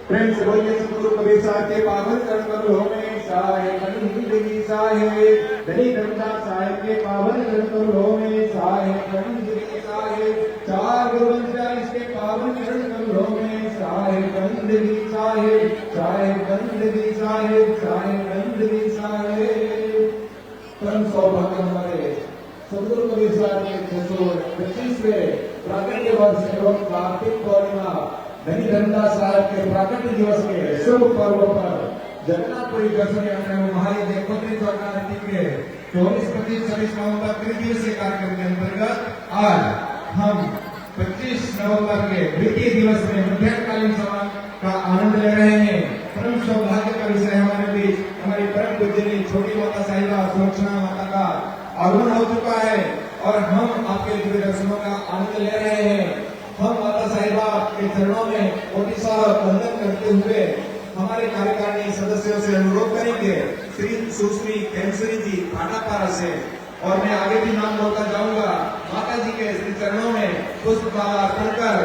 प्रेम से बोलिए सतगुरु कबीर साहब के पावन चरण कमलों में साहेब जिंदगी साहेब, दलित धर्मदास साहेब के पावन चरण कमलों में साहेब जिंदगी साहेब, चार गुरु वंश के पावन चरण कमलों में साहेब जिंदगी साहेब, साहेब जिंदगी साहेब, साहेब जिंदगी साहेब। परम सौभाग्य हमारे सतगुरु कबीर साहब के 625वें प्राकट्य वर्ष एवं कार्तिक पूर्णिमा धनी धर्मदास साहब के प्राकट्य दिवस के शुभ पर्व पर जगन्नाथपुरी दर्शन महाराज एकत्रित आरती के 24, 25, 26 नवंबर त्रिदिवसीय कार्यक्रम के अंतर्गत आज हम 25 नवंबर के द्वितीय दिवस में मध्याह्नकालीन सभा का आनंद ले रहे हैं। परम सौभाग्य का विषय हमारे बीच हमारी परम पूजनीय छोटी माता साहिबा सुरक्षा माता का आगमन हो चुका है और हम आपके दिव्य दर्शनों का आनंद ले रहे हैं। हम माता साहिबा के चरणों में कोटिसा वंदन करते हुए हमारे कार्यकारिणी सदस्यों से अनुरोध करेंगे श्री सुश्री खेमश्री जी भाटापारा से, और मैं आगे भी नाम बोलता जाऊंगा। माता जी के श्री चरणों में पुष्प माला अर्पण कर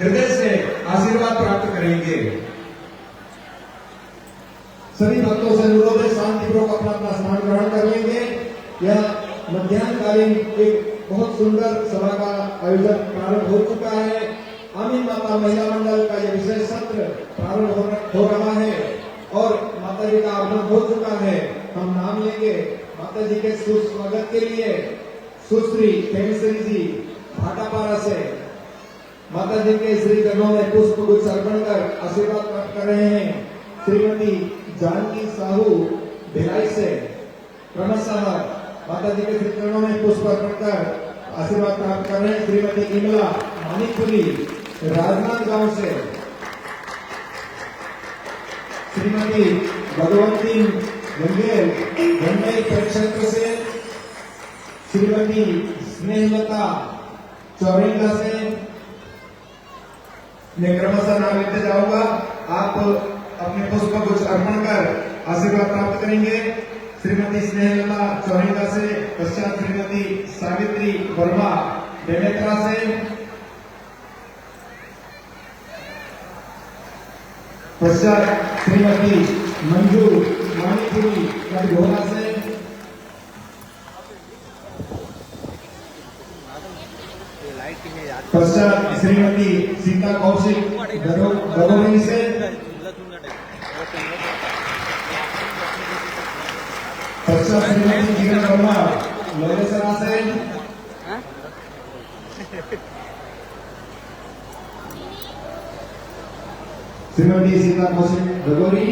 हृदय से आशीर्वाद प्राप्त करेंगे। सभी भक्तों से अनुरोध है शांतिपूर्वक अपना अपना स्नान ग्रहण कर लेंगे। यह मध्याह्नकालीन एक बहुत सुंदर सभा का आयोजन प्रारंभ हो चुका है। आमीन माता महिला मंडल का यह विशेष सत्र प्रारंभ हो रहा है और माता जी का आगमन हो चुका है। हम नाम लेंगे माता जी के सुस्वागत के लिए सुश्री खेमश्री जी भाटापारा से माता जी के श्री चरणों में पुष्प गुच्छ अर्पण कर आशीर्वाद प्राप्त कर रहे हैं। श्रीमती जानकी साहू भिलाई से क्रमशः माता जी के श्री चरणों में पुष्प अर्पण कर आशीर्वाद प्राप्त कर रहे हैं। श्रीमती इमला मानिकपुरी राजनांद गांव से, श्रीमती भगवंती गंगेल गंगेल परिक्षेत्र से, श्रीमती स्नेहलता चौरेंगा से। मैं क्रमशः नाम लेते जाऊंगा, आप अपने पुष्प गुच्छ अर्पण कर आशीर्वाद प्राप्त करेंगे। श्रीमती स्नेहलता चौरेंगा से, पश्चात श्रीमती सावित्री वर्मा बेमेतरा से, पश्चात श्रीमती मंजू मानिकपुरी कटघोरा से, पश्चात श्रीमती सीता कौशिक भदोही से, पश्चात श्रीमती किरण वर्मा लोरेसरा से, श्रीमती सीता कौशिक भदोही,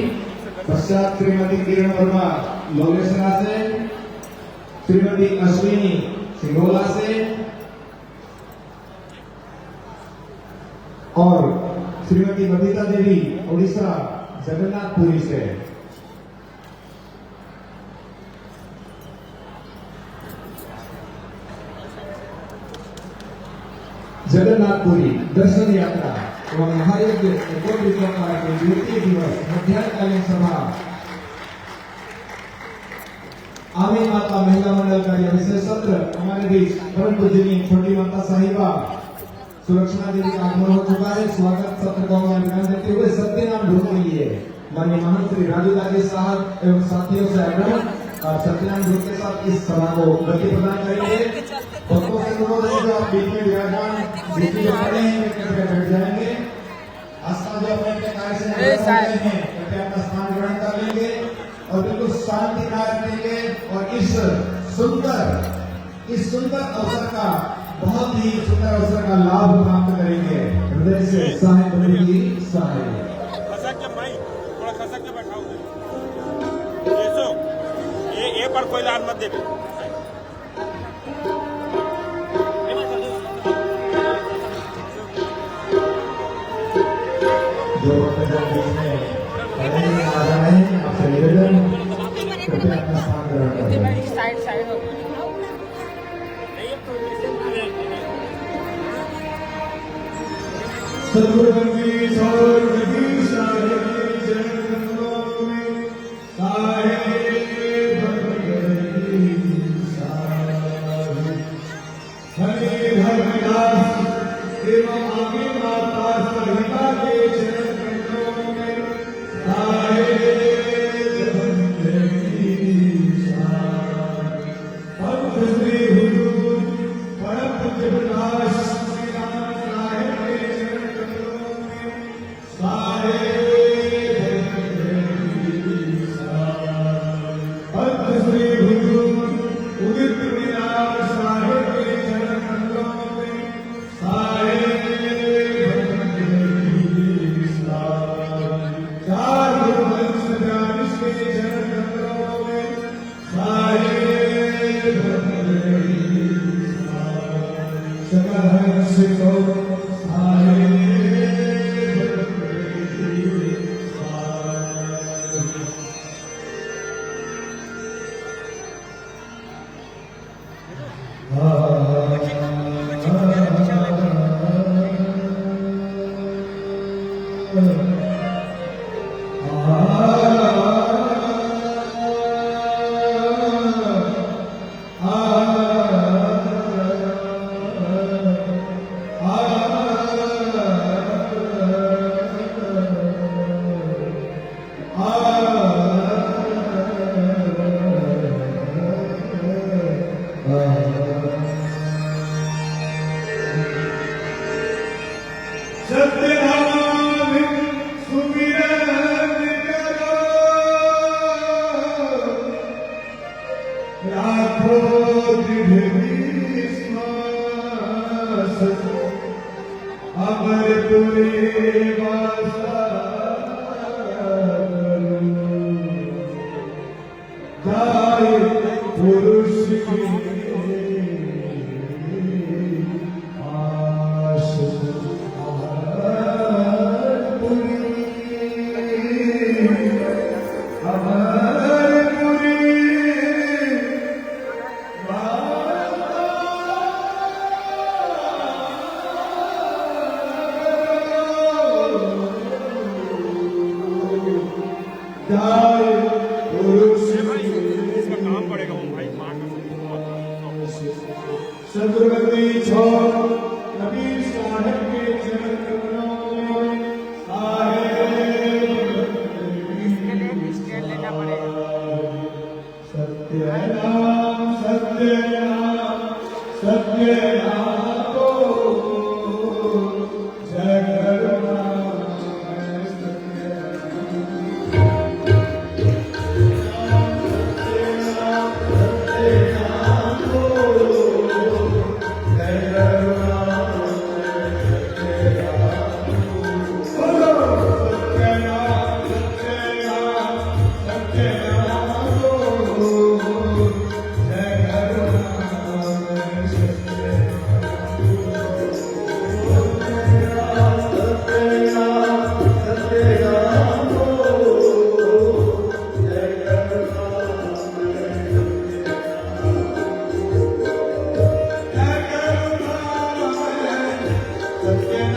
पश्चात श्रीमती किरण वर्मा लोरेसरा से, श्रीमती अश्विनी सिंगोला से और श्रीमती बबीता देवी उड़ीसा जगन्नाथपुरी से। जगन्नाथपुरी दर्शन यात्रा एवं महायज्ञ के द्वितीय दिवस मध्याह्नकालीन सभा आमीन माता महिला मंडल का यह विशेष सत्र हमारे बीच परम पूजनीय छोटी माता साहिबा सुरक्षा देवी का आगमन हो चुका है। स्वागत सत्र को विराम देते हुए सत्य नाम ढूंढ लिए माननीय महान श्री राजू दादी साहब एवं साथियों से आग्रह और सत्यनारायण ढूंढ के साथ इस सभा को गति प्रदान करेंगे। भक्तों से अनुरोध है जो आप बीच में विराजमान बीच में खड़े हैं कृपया बैठ जाएंगे। आस्था जो अपने कार्य से हैं कृपया अपना स्थान ग्रहण कर लेंगे और बिल्कुल शांति बनाए रखेंगे और इस सुंदर अवसर का बहुत ही सुंदर अवसर का लाभ प्राप्त करेंगे। हृदय से साहेब बनेगी साहेब। खसक के भाई थोड़ा खसक के बैठाओ ये पर कोई लाल मत दे। जो आ रहे हैं आपसे निवेदन कृपया अपना स्थान ग्रहण करें। सतगुरु की जगन्नाथ में साहेब हरे धर्मदास एवं आगे माता सहिता के चरण सत्यनाम सुमिरन करो राखो दृढ़ विश्वास अमरपुरी वासा जाय पुरुष की आस इसका काम पड़ेगा वो भाई माँ का सदगुरुमती छोड़ कबीर साहब के चरण कमलों में सत्य नाम सत्य नाम सत्य नाम को जय करुणा सत्य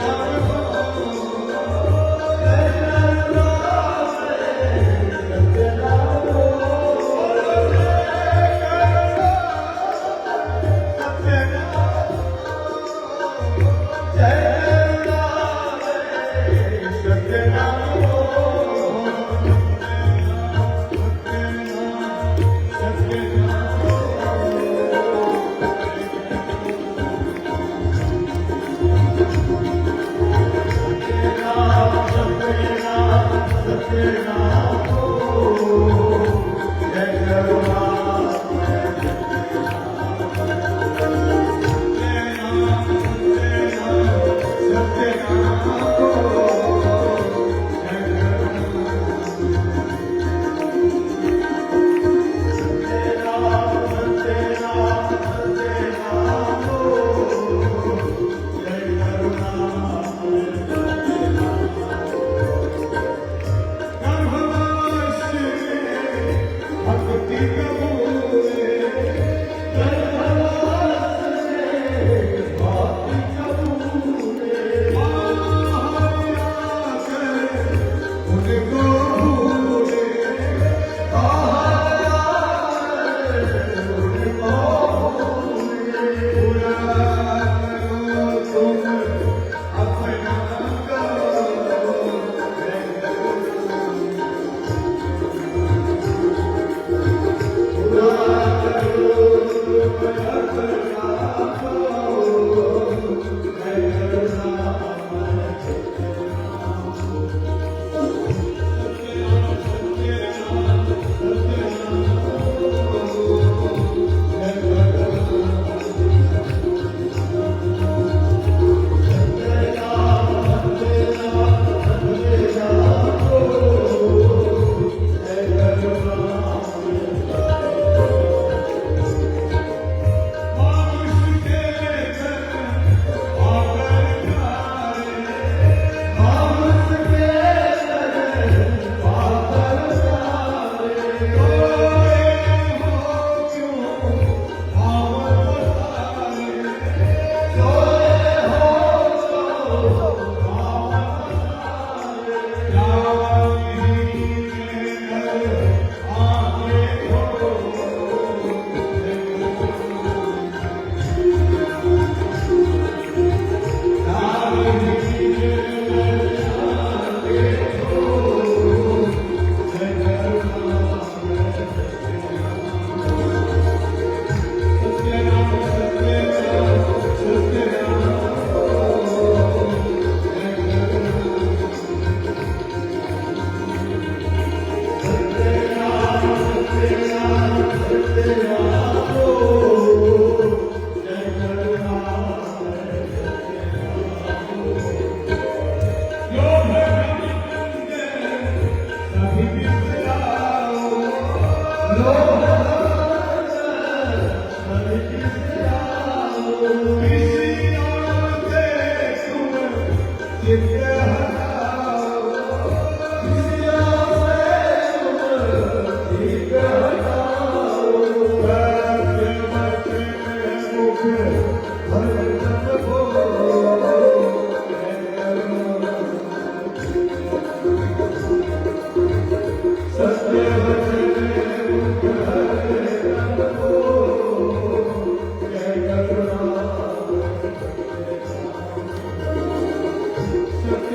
चित्त हटाओ किसिया से चित्त हटाओ सत्य वचन मुख हरदम बोलो सत्य वचन मुख हरदम बोलो जय करुणा सत्य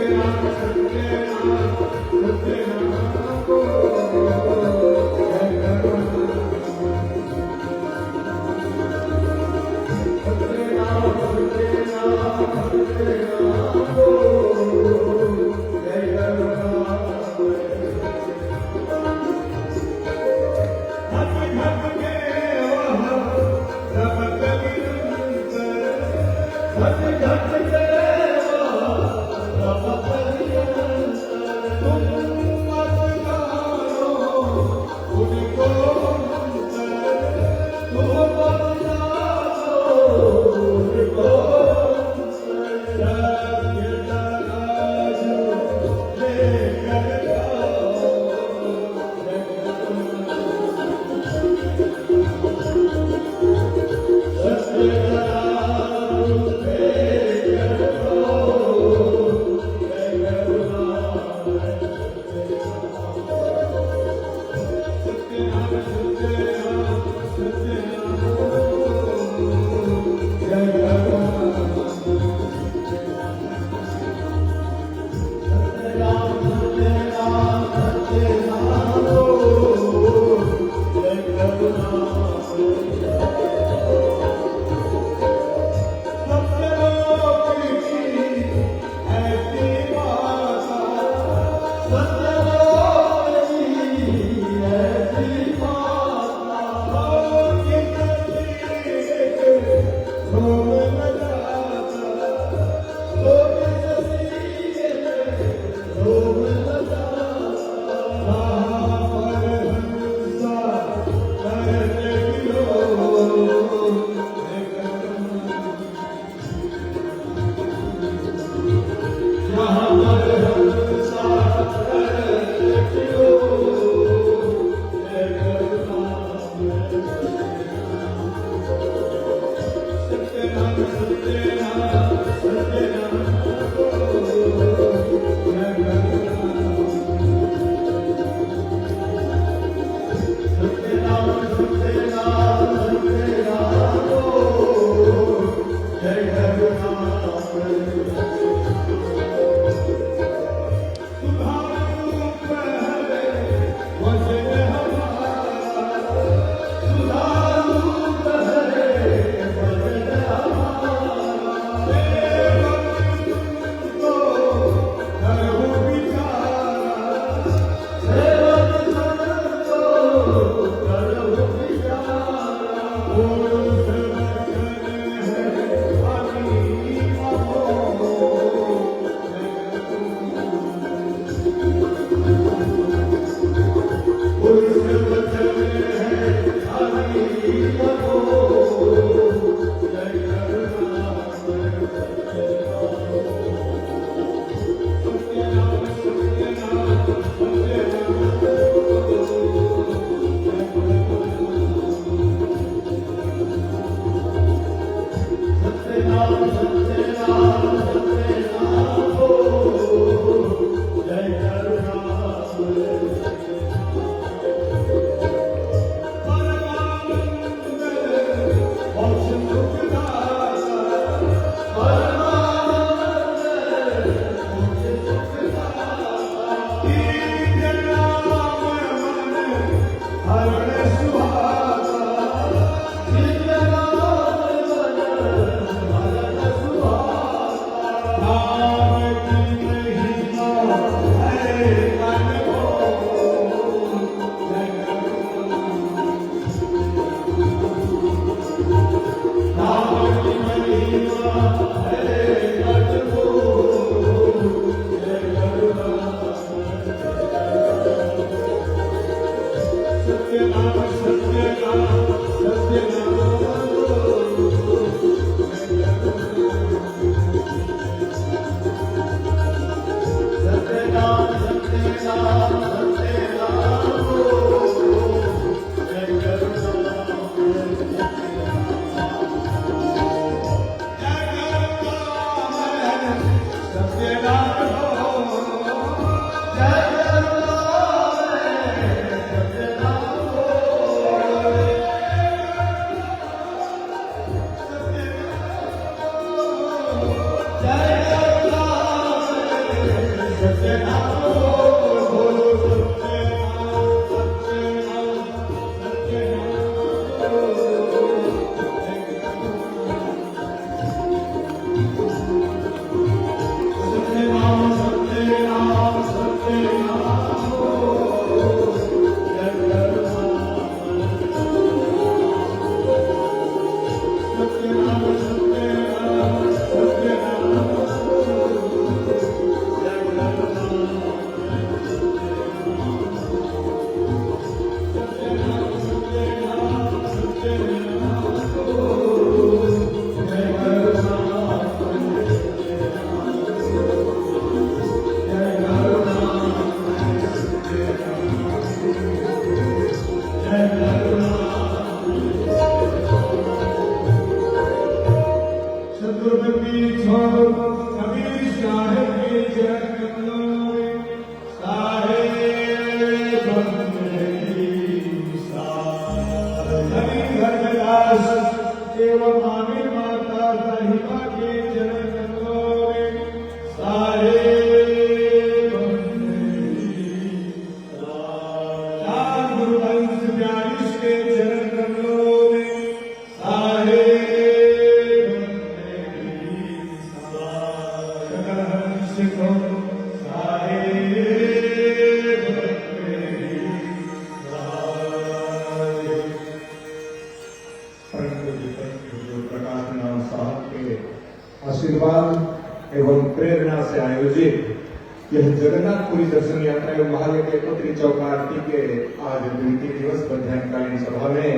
से आयोजित यह जगन्नाथपुरी दर्शन यात्रा एवं महालय के पुत्री चौक आरती के आज द्वितीय दिवस मध्याह्नकालीन सभा में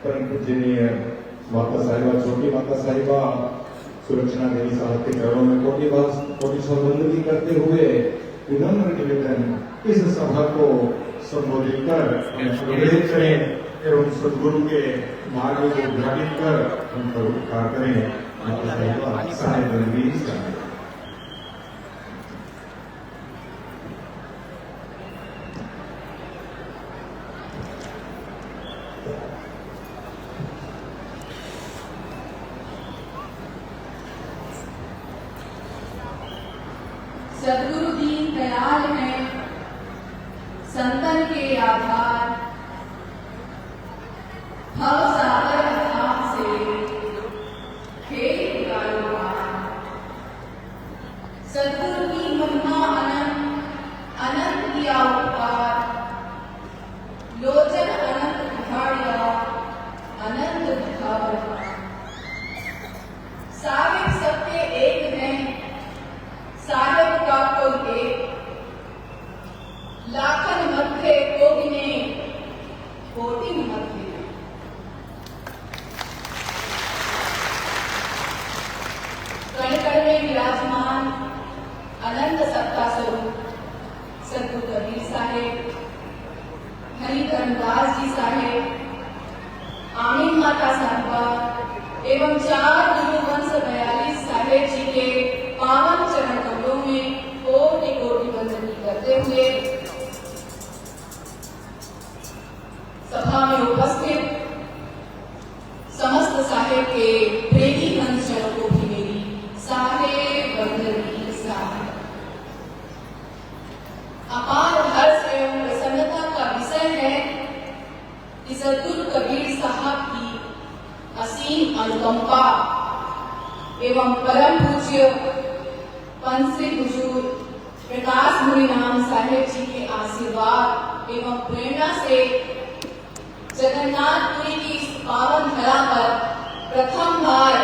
परम पूजनीय माता साहिबा छोटी माता साहिबा सुरक्षा देवी साहब के चरणों में कोटि बंदगी करते हुए विनम्र निवेदन इस सभा को संबोधित कर अनुग्रहित करें एवं सदगुरु के मार्ग को उद्घाटित कर उन पर उपकार करें। माता साहिबा साहिब रणवीर साहब। सद्गुरु दीन दयाल हैं संतन के आधार, भव सागर अथाह से खेल कारोबार। सद्गुरु की महिमा अनंत, अनंत किया उपकार, लोचन अनंत दिखाड़िया, अनंत दिखावा। साहिब सबके एक हैं, साहिब का कोई एक, लाखन मध्य को गिने, कोटि मध्य। कण कण में विराजमान अनंत सत्ता स्वरूप सद्गुरु कबीर साहेब, हरि धर्मदास जी साहेब, आमीन माता साहिबा एवं 4 गुरु वंश 42 साहेब जी के पावन चरण कमलों में कोटि कोटि वंदनी करते हुए सभा में उपस्थित समस्त साहेब के प्रेमी वंशजों को भी मेरी साहेब वंदनी साहेब। अपार हर्ष एवं प्रसन्नता का विषय है कि सद्गुरु कबीर साहब की असीम अनुकंपा एवं परम पूज्य पंथी हुजूर प्रकाश मुनि नाम साहेब जी के आशीर्वाद एवं प्रेरणा से जगन्नाथपुरी की इस पावन धरा पर प्रथम बार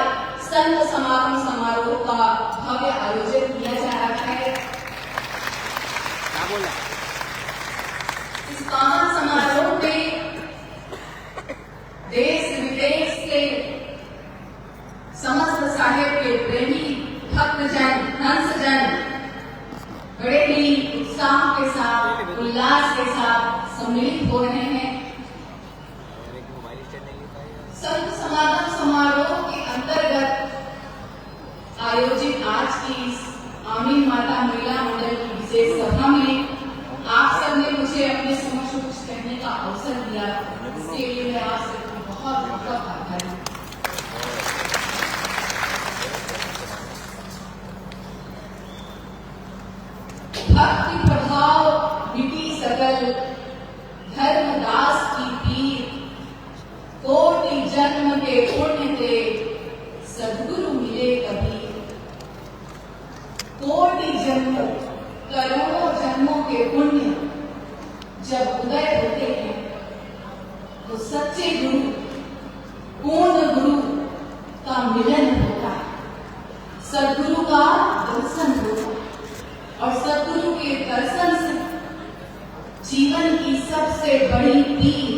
संत समागम समारोह का भव्य आयोजन किया जा रहा है। इस पावन समारोह में देश विदेश से समस्त साहेब के प्रेमी भक्तजन हंसजन बड़े ही उत्साह के साथ उल्लास के साथ सम्मिलित हो रहे हैं। संत समागम समारोह के अंतर्गत आयोजित आज की इस आमीन माता महिला मंडल की विशेष सभा में आप सब ने मुझे अपने समक्ष कुछ कहने का अवसर दिया, इसके लिए मैं आप सबको बहुत बहुत आभारी हूं। भक्ति प्रभाव विधि सकल धर्मदास की पीर, कोटि जन्म के पुण्य थे सद्गुरु मिले कबीर। कोटि जन्म करोड़ों जन्मों के पुण्य जब उदय होते हैं तो सच्चे गुरु पूर्ण गुरु का मिलन होता है, सद्गुरु का दर्शन होता है और सद्गुरु के दर्शन से जीवन की सबसे बड़ी पीर,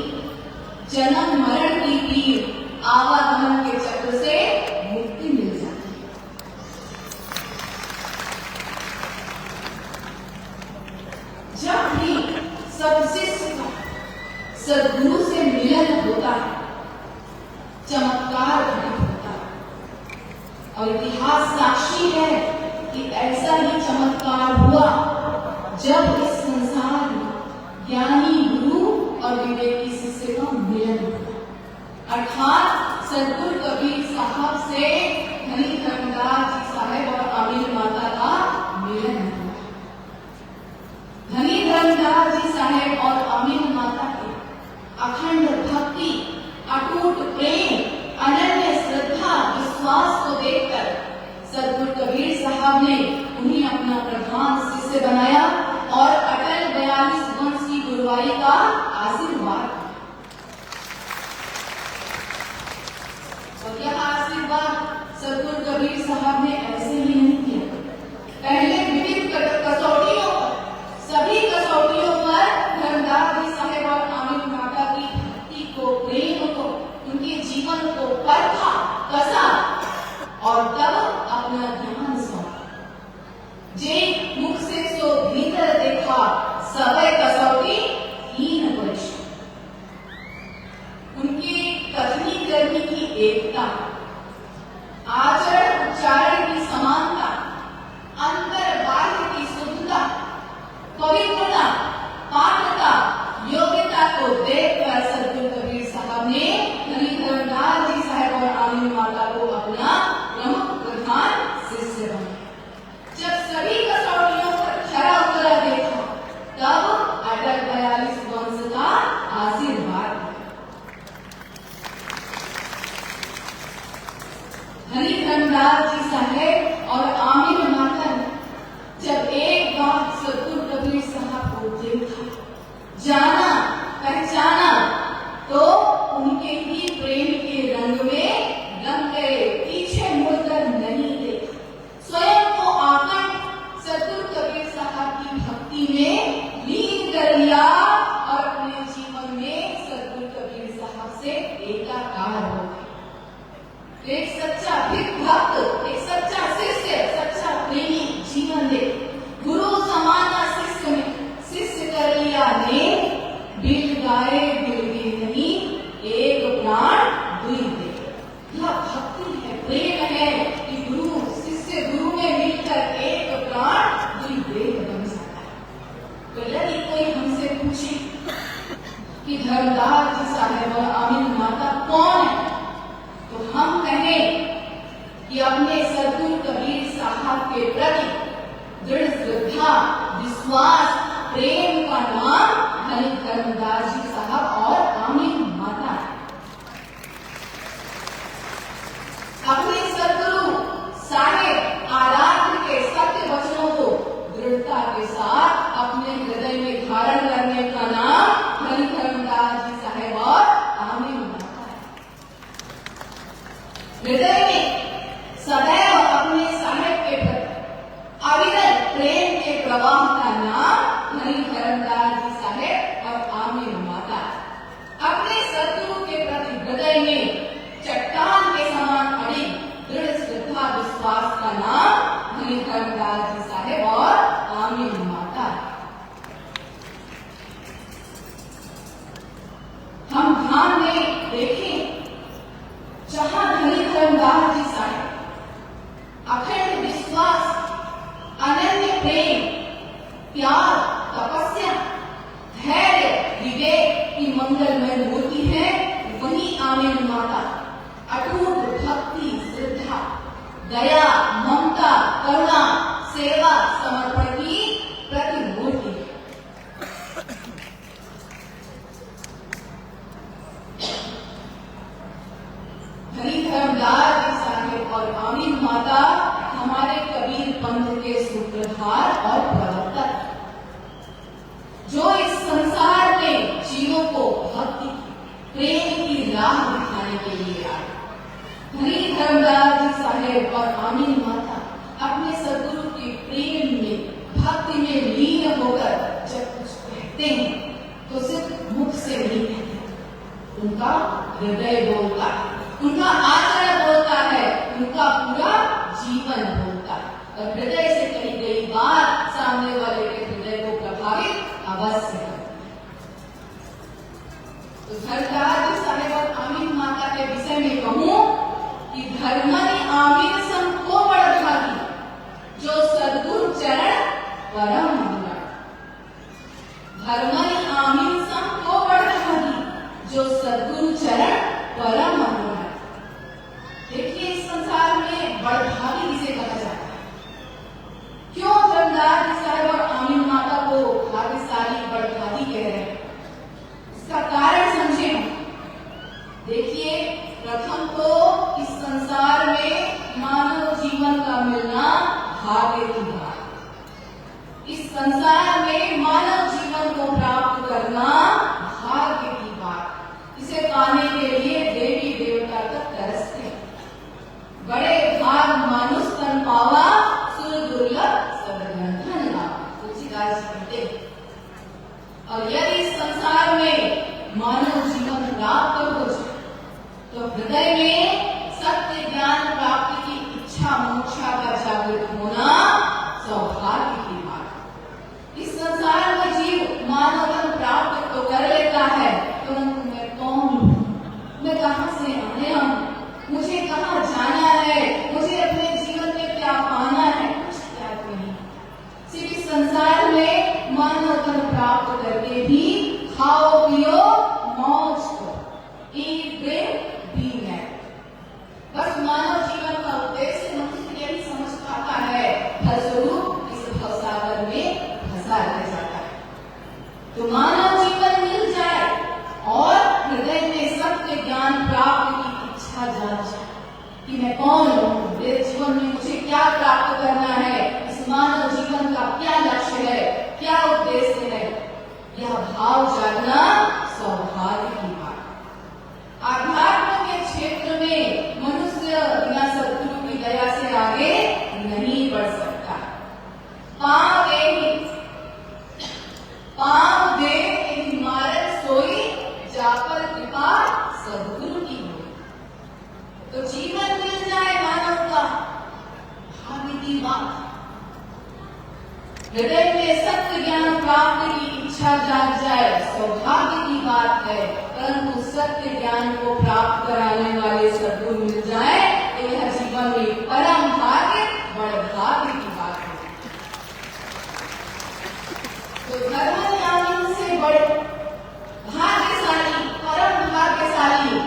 जन्म मरण की पीर, आवागमन के चक्र से मुक्ति मिल जाती है। जब भी सब शिष्य का सद्गुरु से मिलन होता है, चमत्कार घटित होता है और इतिहास साक्षी है कि ऐसा ही चमत्कार हुआ जब इस संसार में ज्ञानी गुरु और विवेकी शिष्य का मिलन हुआ, अर्थात सद्गुरु कबीर साहब से हरि धर्मदास जी साहेब और आमीन माता का मिलन हुआ। हरि धर्मदास जी साहेब और आमीन माता के अखंड भक्ति, अटूट प्रेम, अनन्य श्रद्धा, विश्वास को देखकर सद्गुरु कबीर साहब ने उन्हें अपना प्रधान शिष्य बनाया और अटल 42 वंश की गुरुवाई का आशीर्वाद। और यह आशीर्वाद सद्गुरु कबीर साहब ने ऐसे ही नहीं किया, पहले सवय कसौटी हीन परिश्रम। उनकी कथनी करनी की एकता, आचरण उच्चारण की समानता, अंतर बाह्य की शुद्धता, पवित्रता, पात्रता, योग्यता को देखकर सदगुरु कबीर साहब ने हरि धर्मदास जी साहब और आमिन माता को अपना प्रमुख प्रधान शिष्य बनाया। जब सभी कसौटियों पर खरा उतरा देखा तब अटल 42 वंश का आशीर्वाद। हरि धर्मदास जी साहब और आमिन माता ने जब एक बार सदगुरु कबीर साहब को देखा, जाना, पहचाना तो उनके ही प्रेम के रंग में रंग गए, पीछे मुड़कर नहीं देखा। स्वयं को आकर सदगुरु कबीर साहब की भक्ति में लीन कर लिया और अपने जीवन में सदगुरु कबीर साहब से एकाकार हो गए। एक सच्चा भक्त, एक सच्चा शिष्य, सच्चा प्रेमी जीवन दे गुरु समाना शिष्य में शिष्य कर लिया ने बिल गाए बिल के नहीं, एक प्राण दुई दे। यह भक्ति है, प्रेम है कि गुरु शिष्य गुरु में मिलकर एक प्राण दुई देह बन जाता है। तो यदि कोई हमसे पूछे कि धर्मदास जी साहब और आमिन माता कौन है, तो हम कहें कि अपने सदगुरु कबीर साहब के प्रति दृढ़ श्रद्धा, विश्वास, प्रेम का नाम हरि धर्मदास जी साहब और आमिन माता है। अपने सदगुरु साहेब आराध्य के सत्य वचनों को दृढ़ता के साथ अपने हृदय में धारण करने का नाम हरि धर्मदास जी साहब और आमिन माता है। हृदय में सदैव अपने साहेब के प्रति अविरल प्रेम के प्रवाह का नाम हरि धर्मदास जी साहब और आमिन माता। अपने सदगुरु के प्रति हृदय में चट्टान के समान अड़ी दृढ़ श्रद्धा विश्वास का नाम हरि धर्मदास जी साहब और आमिन माता। हम ध्यान में देखें, जहां हरि धर्मदास जी साहब अखंड विश्वास, अनन्य प्रेम, प्यार, तपस्या, धैर्य, विवेक की मंगलमय मूर्ति है, वही आमिन माता अटूट भक्ति, श्रद्धा, दया, ममता, करुणा, सेवा, समर्पण की प्रतिमूर्ति है। हरि धर्मदास जी साहब और आमिन माता हमारे कबीर पंथ के सूत्रधार और प्रवर्तक, जो इस संसार में जीवों को भक्ति, प्रेम की राह दिखाने के लिए आए। हरि धर्मदास जी साहब और आमिन माता अपने सदगुरु के प्रेम में, भक्ति में लीन होकर जब कुछ कहते हैं तो सिर्फ मुख से नहीं कहते, उनका हृदय बोलता है, उनका आचरण बोलता है, उनका पूरा जीवन बोलता है। और हृदय से कही गई बात सामने वाले के हृदय को प्रभावित अवश्य करती है। तो धर्मदास जी साहब और आमिन माता के विषय में कहूं कि धर्मनि आमिन सम को बड़ भागी, जो सदगुरु चरण परम गुण। धर्मनि आमिन सम को बड़ भागी, जो सदगुरु चरण परम गुण। देखिए, इस संसार में बड़भागी किसे कहा जाता है? क्यों धर्मदास जी साहब और आमिन माता को भाग्यशाली, बड़भागी कह रहे हैं? इसका कारण समझे हम। देखिए, प्रथम तो इस संसार में मानव जीवन का मिलना भाग्य की बात। इस संसार में मानव जीवन को प्राप्त करना भाग्य की बात। इसे पाने के लिए देवी देवता तक तरसते हैं। बड़े भाग मानुष तन पावा, सुर दुर्लभ सदगंधन लावा, तुलसीदास कहते हैं। और यदि इस संसार में मानव जीवन प्राप्त हो जाए तो हृदय में सत्य ज्ञान प्राप्ति की इच्छा, मोक्षा का जागृत होना सौभाग्य की बात। इस संसार का क्या लक्ष्य है, क्या उद्देश्य है, यह भाव जागना सौभाग्य की बात। आध्यात्म के क्षेत्र में मनुष्य बिना सद्गुरु की दया से आगे नहीं बढ़ सकता। पाँव दे इमारत सोई, जापर कृपा सद्गुरु की हो। तो जीवन मिल जाए मानव का, भाग्य की बात। हृदय में सत्य ज्ञान प्राप्त की इच्छा जाग जाए, सौभाग्य की बात है। परंतु सत्य ज्ञान को प्राप्त कराने वाले सद्गुरु मिल जाए तो यह जीवन में परम भाग्य, बड़ भाग्य की बात है। तो धर्मज्ञानी से बड़े भाग्यशाली, परम भाग्यशाली,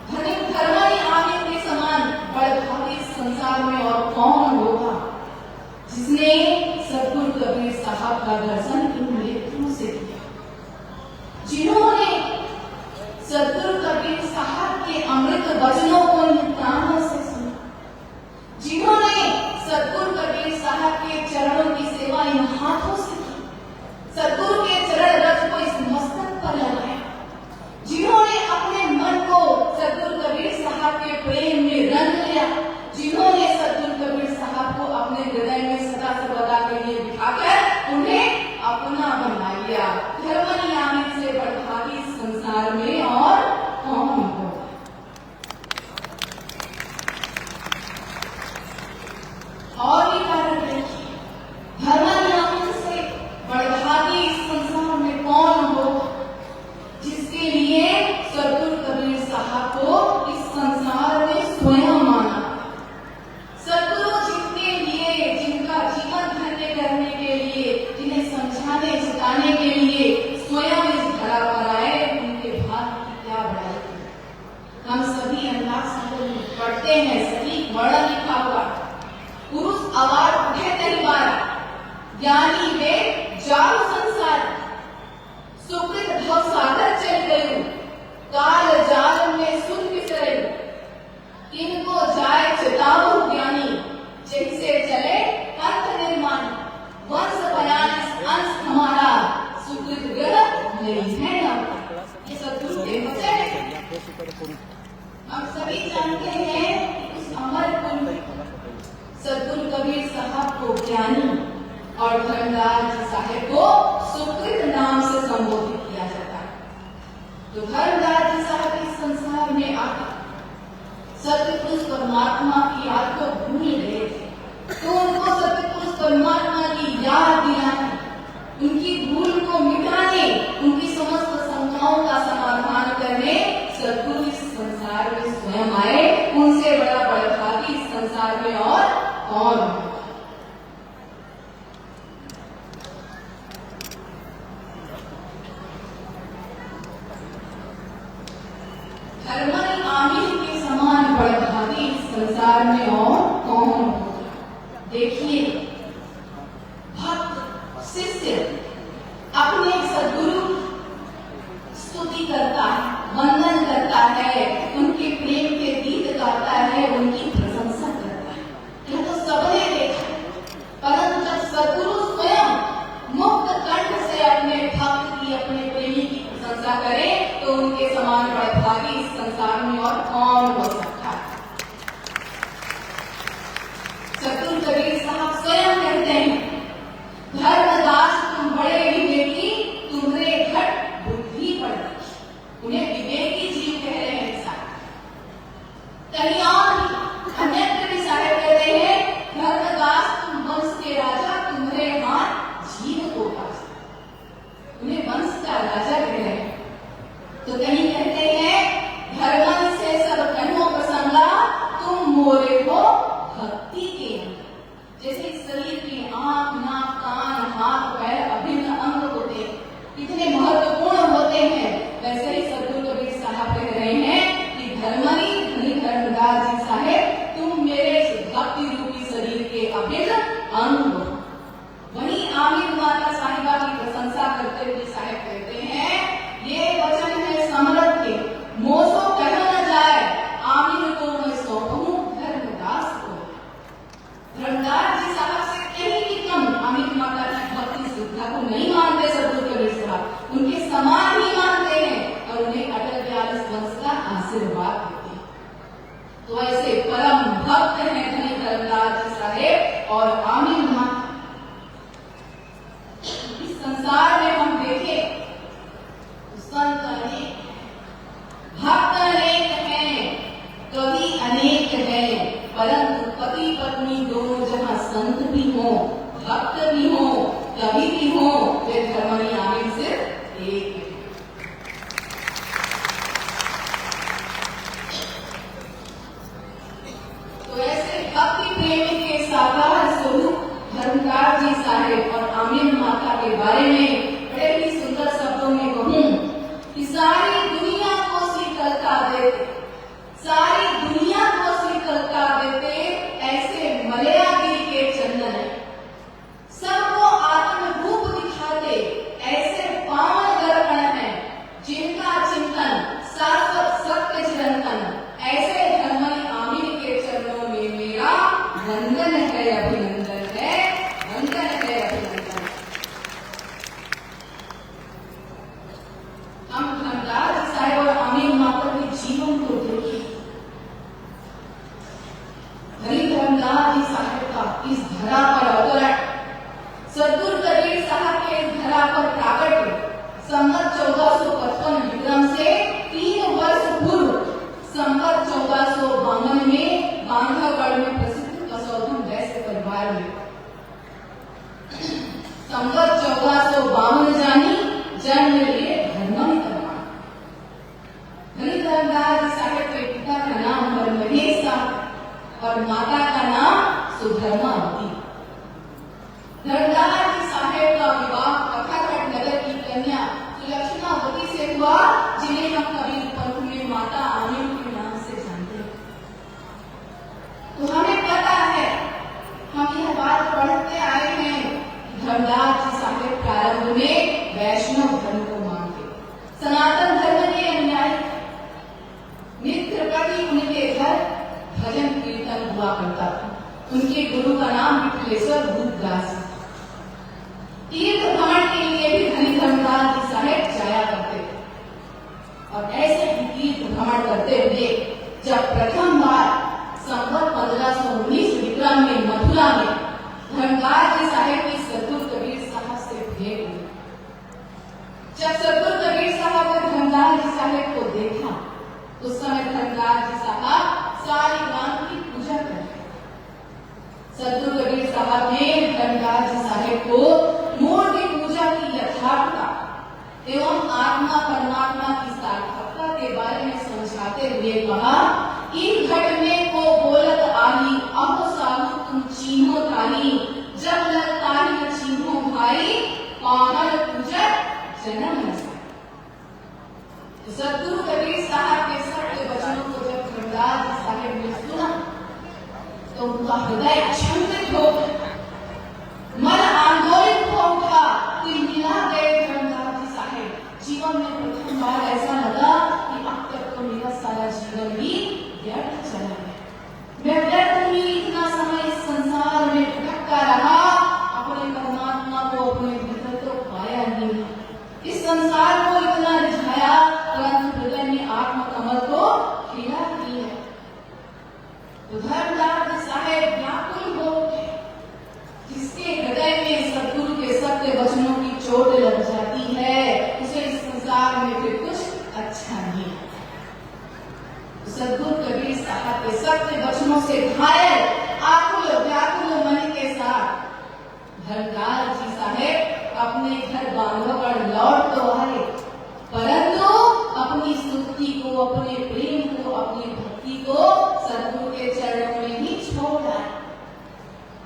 धनिक धर्मज्ञानी के समान बड़े भाग्य इस संसार में और कौन होगा, जिसने सद्गुरु कबीर साहब का दर्शन इन नेत्रों से किया, जिन्होंने सद्गुरु कबीर साहब के अमृत वचनों को इन कानों से सुना, जिन्होंने सद्गुरु कबीर साहब के चरणों की सेवा इन हाथों से की, सद्गुरु के चरण रथ को इस मस्तक पर लगाया, जिन्होंने अपने मन को सद्गुरु कबीर साहब के प्रेम में रंग लिया, जिन्होंने सद्गुरु कबीर साहब को अपने हृदय में सदा सर्वदा के लिए बिठाकर उन्हें अपना बना लिया। धर्मनियामी से बड़भागी संसार में और कौन होगा। और भी कारण देखिए, धर्मनियामी से बड़भागी इस संसार में कौन होगा, जिसके लिए सद्गुरु कबीर साहब को इस संसार में स्वयं माना। सद्गुरु जिनके लिए, जिनका जीवन धन्य करने के लिए, जिन्हें समझाने सिखाने के लिए स्वयं इस धरा पर आए, उनके भाग्य की क्या बड़ाई है। हम सभी अंदाज में पढ़ते हैं, सही बड़ा लिखा हुआ, पुरुष आवाज उठे तरी बार, ज्ञानी वे जाऊ संसार, सुकृत भव सागर चल गयु, काल जाल में सुन बिसरे, इनको जाए चेतावो ज्ञानी, जैसे चले पंथ निर्माण, वंश बयान अंश हमारा, सुकृत ग्रह नहीं है ना। ये सद्गुरु के वचन है। हम सभी जानते हैं कि उस अमर कुल सद्गुरु कबीर साहब को ज्ञानी और धर्मराज साहेब को सुकृत नाम से संबोधित किया जाता है। तो धर्मराज साहब इस संसार में आकर सत्यपुरुष परमात्मा की याद को भूल गए थे, तो उनको सत्यपुरुष परमात्मा की याद दिलाने, उनकी भूल को मिटाने, उनकी समस्त शंकाओं का समाधान करने सद्गुरु इस संसार में स्वयं आए। उनसे बड़ा बड़भागी इस संसार में और कौन होगा। धर्मनि आमिर के समान बड़भागी इस संसार में और कौन होगा। देखिए, भक्त शिष्य अपने सद्गुरु स्तुति करता है, वंदन करता है, उनके प्रेम के गीत गाता है, उनकी प्रशंसा करता है। यह तो सबने देखा, परंतु जब सद्गुरु स्वयं मुक्त कंठ से अपने भक्त की, अपने प्रेमी की प्रशंसा करे, तो उनके समान बड़भागी इस संसार में और कौन हो सकता है। सद्गुरु कबीर साहब स्वयं कहते हैं, धर्मदास तुम बड़े ही बेटी, तुम्हारे संसार में हम देखें तो संत अनेक हैं, भक्त अनेक हैं, कवि अनेक हैं, परंतु पति पत्नी दोनों जहां संत भी हो, भक्त भी हो, कवि भी हो, वे धर्मनी आमिर सिर्फ एक है। तो ऐसे भक्ति प्रेमी के साकार स्वरूप धर्मदास जी साहेब और आमिर माता के बारे में बड़े ही सुंदर शब्दों में कहूं कि सारी दुनिया को शीतलता देते, सारी दुनिया को शीतलता देते ऐसे मलयागिरी के चंदन है, सबको आत्म रूप दिखाते ऐसे पावन दर्पण है, जिनका चिंतन शाश्वत सत्य चिरंतन, ऐसे धर्मनी आमिर के चरणों में मेरा वंदन है, अभिनंदन है, वंदन है, अभिनंदन। हम धर्मदास साहेब और आमिर माता के जीवन को देखिए। हरि धर्मदास जी साहेब का इस धरा पर अवतरण, सद्गुरु कबीर साहब के इस धरा पर प्राकट्य संवत 1455 विक्रम से 3 वर्ष पूर्व संवत 1452 में बांधवगढ़ में प्रसिद्ध कसौधम वैश्य परिवार में, संवत 1452 जानी जन्म लिए धर्मनी परिवार। हरि धर्मदास जी साहेब के पिता का नाम महेश साहब और माता का नाम सुधर्मावती। धर्मदास जी साहेब का विवाह कथाघट नगर की कन्या सुलक्षणावती से हुआ, जिन्हें हम कबीर पंथ में माता आमिर के नाम से जानते हैं। तो हमें पता है, हम यह बात पढ़ते आए हैं कि धर्मदास जी साहेब प्रारंभ में वैष्णव धर्म को मानते, सनातन धर्म के अनुयायी, नित्य प्रति उनके घर भजन कीर्तन हुआ करता था। उनके गुरु का नाम विठलेश्वर बुद्धदास। तीर्थ भ्रमण के लिए भी हरि धर्मदास जी साहेब जाया करते थे और ऐसे ही तीर्थ भ्रमण करते हुए जब प्रथम बार संवत 1519 विक्रम में मथुरा में धर्मदास जी साहेब की सद्गुरु कबीर साहब से भेंट हुई। जब सद्गुरु कबीर साहब ने धर्मदास जी साहेब को देखा, उस समय धर्मदास जी साहब सारी राम की पूजा कर रहे। सद्गुरु कबीर साहब ने धर्मदास जी साहेब को मूर्ति पूजा की यथार्थता एवं आत्मा परमात्मा की सार्थकता के बारे में समझाते हुए कहा, इन घट में को बोलत आही, अब साहु तुम चीन्हो ताही, जब लग ताही न चीन्हो भाई, पावन पूजक जन्म न जाए। सद्गुरु कबीर साहब के सत्य वचनों को जब धर्मदास जी साहेब ने सुना तो उनका हृदय क्षुब्ध हो गया, मन आंदोलित हो उठा, तिलमिला गए धर्मदास जी साहेब। जीवन में प्रथम बार ऐसा लगा कि अब तक तो मेरा सारा जीवन ही व्यर्थ चला गया। मैं व्यर्थ ही इतना समय इस संसार में भटकता रहा, अपने परमात्मा को अपने भीतर तो पाया नहीं, इस संसार को इतना रिझाया, परंतु हृदय में आत्म कमल को खिला नहीं है। तो धर्मदास जी साहेब व्याकुल हो उठे, जिसके हृदय में सद्गुरु के सत्य वचनों की चोट लग जाती है, उसे इस संसार में फिर कुछ अच्छा नहीं है। सद्गुरु कबीर साहब के सत्य वचनों से घायल, आकुल व्याकुल मन के साथ धर्मदास जी साहेब अपने घर बांधवगढ़ लौट तो आए, परंतु अपनी स्तुति को, अपने प्रेम को, अपनी भक्ति को सद्गुरु के चरणों में ही छोड़ आए।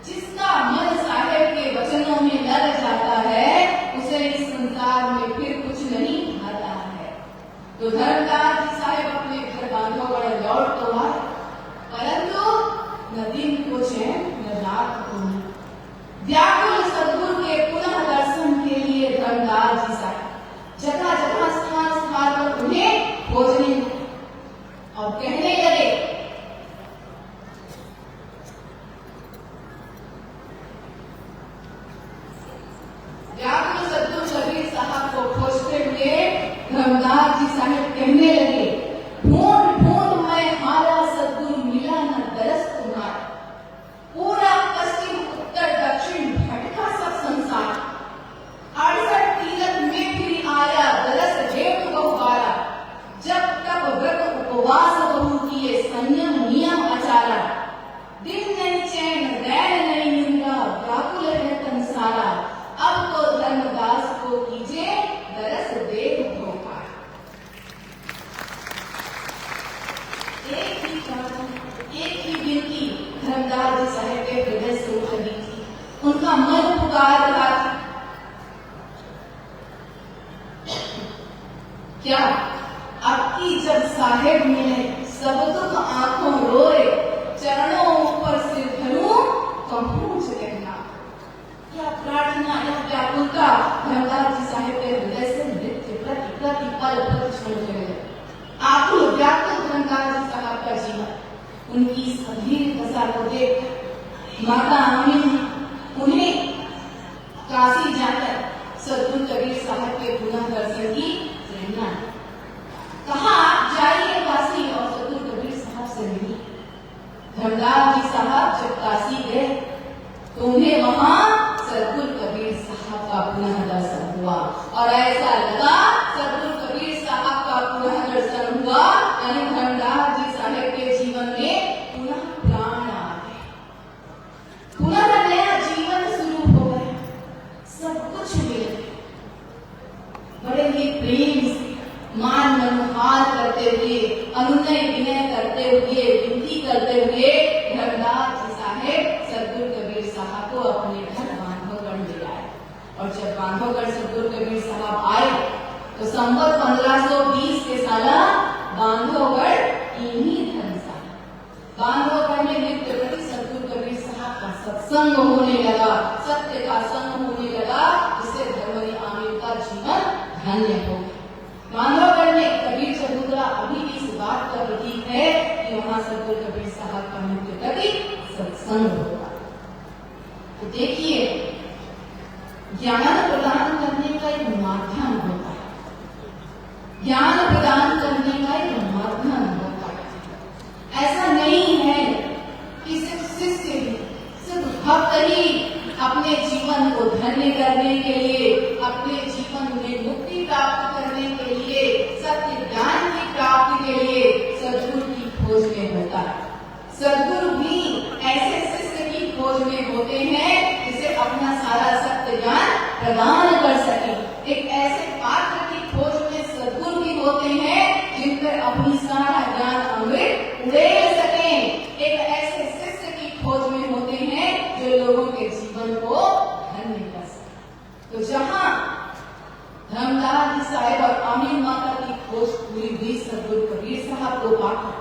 जिसका मन साहेब के वचनों में लग जाता है, उसे इस संसार में फिर कुछ नहीं भाता है। तो धर्मदास जी साहेब अपने घर बांधवगढ़ लौट तो आए, परंतु न दिन को चैन न रात को नींद। व्याकुल सद्गुरु के पुनः दर्शन के लिए धर्मदास जी साहेब जगह जगह स्थान स्थान पर उन्हें खोजने और कहने लगे, व्याकुल सद्गुरु कबीर साहब को खोजते हुए धर्मदास जी साहेब कहने लगे, ढूंढ ढूंढ मैं हारा सद्गुरु मिला न दरस तुम्हारा, पूरा पश्चिम उत्तर दक्षिण भटका सब संसार, 68 साहेब मिले सब दुख आंखों रोए, चरणों ऊपर सिर धरूं कहूं कहना। यह प्रार्थना, यह व्याकुलता धर्मदास जी साहेब के हृदय से नृत्य प्रति प्रति पल प्रतिक्षण चले। आकुल व्याकुल धर्मदास जी साहब का जीवन, उनकी इस अधीर दशा को देख माता आमीन उन्हें काशी जाकर सद्गुरु कबीर साहब के पुनः दर्शन की प्रेरणा कहा, जाइए काशी और सद्गुरु कबीर साहब से मिली। धर्मदास जी साहब जब काशी गए तो उन्हें वहां सद्गुरु कबीर साहब का पुनः दर्शन हुआ और ऐसा लगा सद्गुरु कबीर साहब का पुनः दर्शन हुआ यानी धर्मदास जी साहब के जीवन में पुनः प्राण आ गए, पुनः नया जीवन शुरू हो गया, सब कुछ मिल गया। बड़े ही प्रेम से मान मनोहार करते हुए, अनुनय विनय करते हुए, विनती करते हुए धर्मदास जी साहेब सद्गुरु कबीर साहब को अपने घर बांधवगढ़ ले आए। और जब बांधवगढ़ सद्गुरु कबीर साहब आए तो संवत 1520 के साल बांधवगढ़ इन्हीं धर्मशाला बांधवगढ़ में नित्य प्रति सद्गुरु कबीर साहब का सत्संग होने लगा, सत्य का संग होने लगा, जिससे धर्मनी आमीन का जीवन धन्य हो गया। बांधवगढ़ में कबीर चबूतरा अभी भी इस बात का प्रतीक है कि वहां सद्गुरु कबीर साहब का नित्य प्रति सत्संग होगा। तो देखिए, ज्ञान प्रदान करने का एक माध्यम होता है, ज्ञान प्रदान करने का एक माध्यम होता है। ऐसा नहीं है कि सिर्फ शिष्य ही, सिर्फ भक्त ही अपने जीवन को धन्य करने के लिए, अपने जीवन में मुक्ति प्राप्त करने के लिए, सत्य ज्ञान की प्राप्ति के लिए सद्गुरु की खोज में होता है। सद्गुरु भी ऐसे शिष्य की खोज में होते हैं जिसे अपना सारा सत्य ज्ञान प्रदान कर सके। एक ऐसे पात्र की खोज में सद्गुरु भी होते हैं जिन पर अपनी सारा ज्ञान अमृत उड़ेल सके। एक ऐसे शिष्य की खोज में होते हैं जो लोगों के जीवन को धन्य कर सके। तो जहाँ धर्मदास जी साहेब और आमीन माता की खोज पूरी हुई सद्गुरु कबीर साहब को पाकर,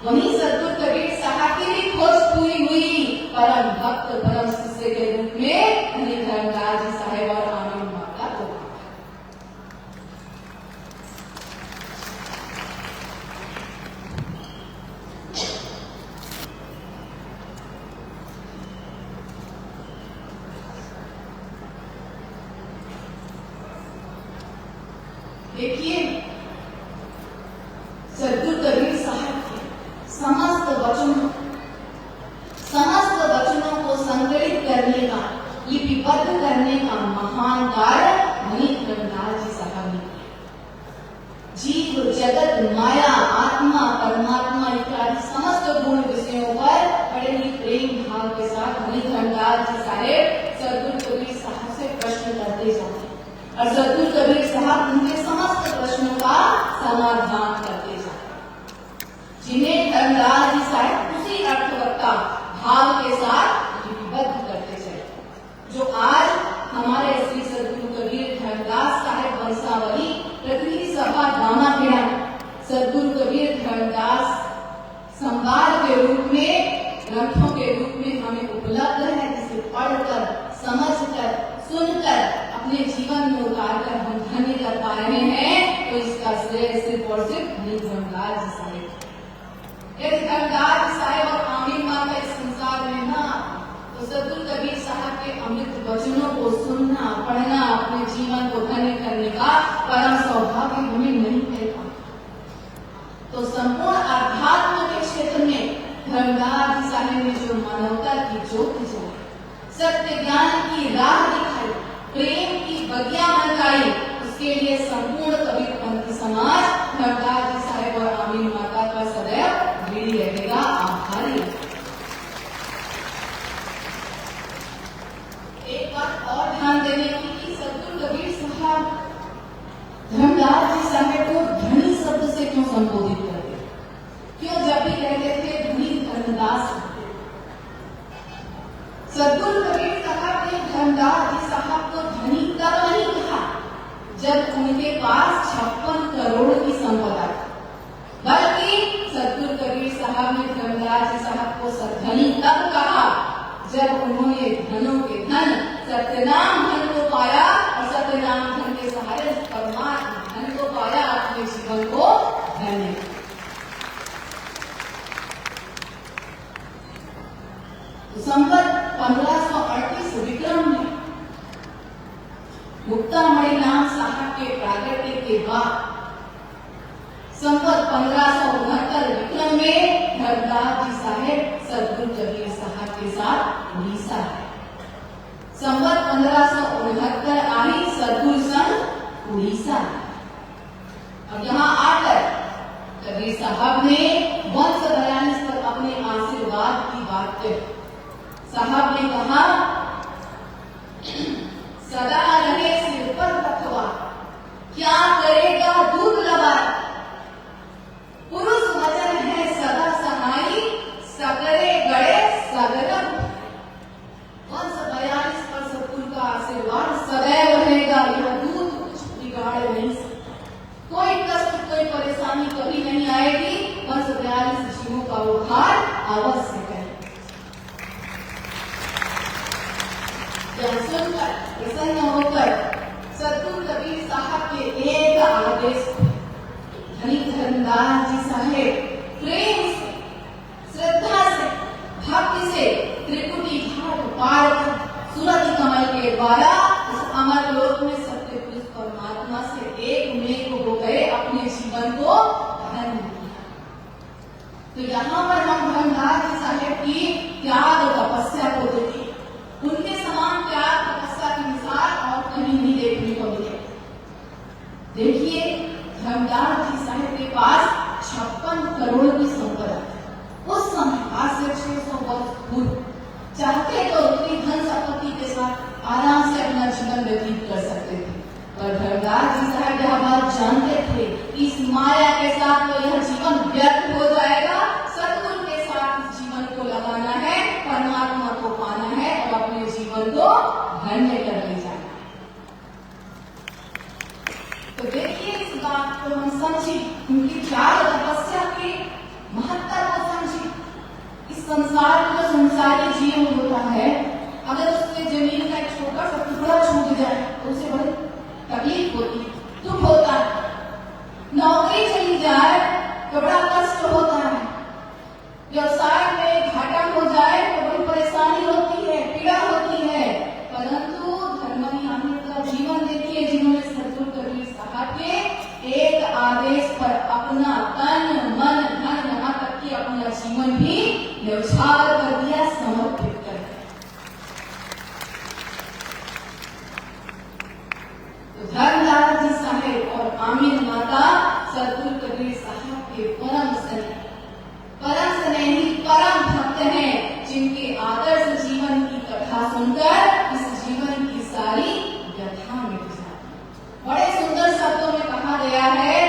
वहीं सद्गुरु कबीर साहब की भी खोज पूरी हुई परम भक्त परम शिष्य के रूप में यानी धर्मदास जी साहेब और आमीन माता को पाकर। देखिए, सद्गुरु कबीर साहब के समस्त वचनों को संकलित करने का, लिपिबद्ध करने का महान कार्य वही धर्मदास जी साहब ने किया। जीव जगत माया आत्मा परमात्मा इत्यादि समस्त गुण विषयों पर बड़े ही प्रेम भाव के साथ वही धर्मदास जी साहेब सद्गुरु कबीर साहब से प्रश्न करते जाते और सद्गुरु कबीर साहब उनके समस्त प्रश्नों का समाधान करते जाते, जिन्हें धर्मदास जी साहब उसी अर्थवत्ता भाव के साथ लिपिबद्ध करते चले। जो आज हमारे श्री सद्गुरु कबीर धर्मदास साहेब वंशावली प्रतिनिधि सभा दामाखेड़ा सद्गुरु कबीर धर्मदास संवाद के रूप में, ग्रंथों के रूप में हमें उपलब्ध है, जिसे पढ़कर समझकर सुनकर अपने जीवन में उतारकर हम धन्य कर पा रहे हैं। तो इसका श्रेय सिर्फ और सिर्फ धर्मदास जी साहेब। यदि धर्मदास जी साहेब और आमीन माता इस संसार में ना, तो सद्गुरु कबीर साहब के अमृत वचनों को सुनना पढ़ना, अपने जीवन को धन्य करने का परम सौभाग्य हमें नहीं मिल पाता। तो संपूर्ण आध्यात्म के क्षेत्र में धर्मदास जी साहेब ने जो मानवता की ज्योति जलाई, सत्य ज्ञान की राह दिखाई, प्रेम की बगिया बनकाई, उसके लिए संपूर्ण कबीरपंथी समाज धर्मदास जी साहेब और आमीन माता का सदैव ऋणी रहेगा, आभारी। एक बात और ध्यान देने की कि सद्गुरु कबीर साहब धर्मदास जी साहेब को धनी शब्द से क्यों संबोधित करते, क्यों जब भी कहते थे धनी धर्मदास। सद्गुरु कबीर साहब ने धर्मदास जी साहब को धनी तब नहीं कहा जब उनके पास 56 करोड़ की संपदा थी, बल्कि जब उन्होंने धनों के धन सत्यनाम धन को पाया और सत्यनाम धन के सहारे परमात्मा धन को पाया, अपने जीवन को धन्य। संवत 1538 विक्रम में मुक्तामणि नाम साहब के प्रागट्य के बाद संवत 1569 विक्रम में धर्मदास जी साहेब सदगुरु कबीर साहब के साथ उड़ीसा है। संवत 1569 आई सदगुरु संघ उड़ीसा है। अब यहाँ आकर कबीर साहब ने वंश 42 पर अपने आशीर्वाद की बात कही। साहब ने कहा, सदा रहे सिर पर रखवा, क्या करेगा दूध लगा, पुरुष वचन है सदा सहाई, सगरे गड़े सगरम। वंश 42 पर सतगुरु का आशीर्वाद सदैव रहेगा। यह दूध कुछ बिगाड़ नहीं सकता, कोई कष्ट कोई परेशानी कभी नहीं आएगी। वंश 42 जीवों का उद्धार अवश्य करेगा। सुनकर प्रसन्न होकर सदगुरु कबीर साहब के एक आदेश धनी धर्मदास जी साहेब प्रेम से, श्रद्धा से, भक्ति से त्रिकुटी घाट पार कर सूरज कमल के द्वारा उस अमर लोक में सत्य पुरुष परमात्मा से एक में हो गए, अपने जीवन को धन्य किया। तो यहाँ पर हम धर्मदास जी साहेब की त्याग और तपस्या को देखिए। उनके समान त्याग तपस्या की मिसाल और कहीं नहीं देखने को मिले। देखिए धर्मदास जी साहेब के पास 56 करोड़ की संपदा, उस समय आज से 600 वर्ष पूर्व चाहते तो उतनी धन संपत्ति के साथ आराम से अपना जीवन व्यतीत कर सकते थे, पर धर्मदास जी साहब यह बात जानते थे इस माया के साथ तो यह जीवन व्यर्थ हो जाएगा। सतगुरु के साथ इस जीवन को लगाना है, परमात्मा को पाना है और अपने जीवन को धन्य कर ले जाना है। तो देखिए इस बात को हम समझी, उनकी त्याग तपस्या की महत्ता को समझी। इस संसार में जो संसारी जीव होता है, अगर उसके जमीन का एक छोटा सा टुकड़ा छूट जाए तो उसे बड़ी तकलीफ होती है, दुख होता है। नौकरी चली जाए तो बड़ा कष्ट होता है, व्यवसाय में घाटा हो जाए तो बड़ी परेशानी होती है, पीड़ा होती है। परंतु धर्मनियामी का जीवन देखिए, जिन्होंने सतगुरु कबीर साहब के एक आदेश पर अपना तन मन धन यहाँ तक कि अपना जीवन भी न्यौछावर कर दिया, समर्पित कर दिया। तो धर्मदास जी साहेब और आमीन माता सतगुरु कबीर साहब के परम स्नेही परम भक्त हैं, जिनके आदर्श जीवन की कथा सुनकर इस जीवन की सारी व्यथा मिट जाती। बड़े सुंदर शब्दों में कहा गया है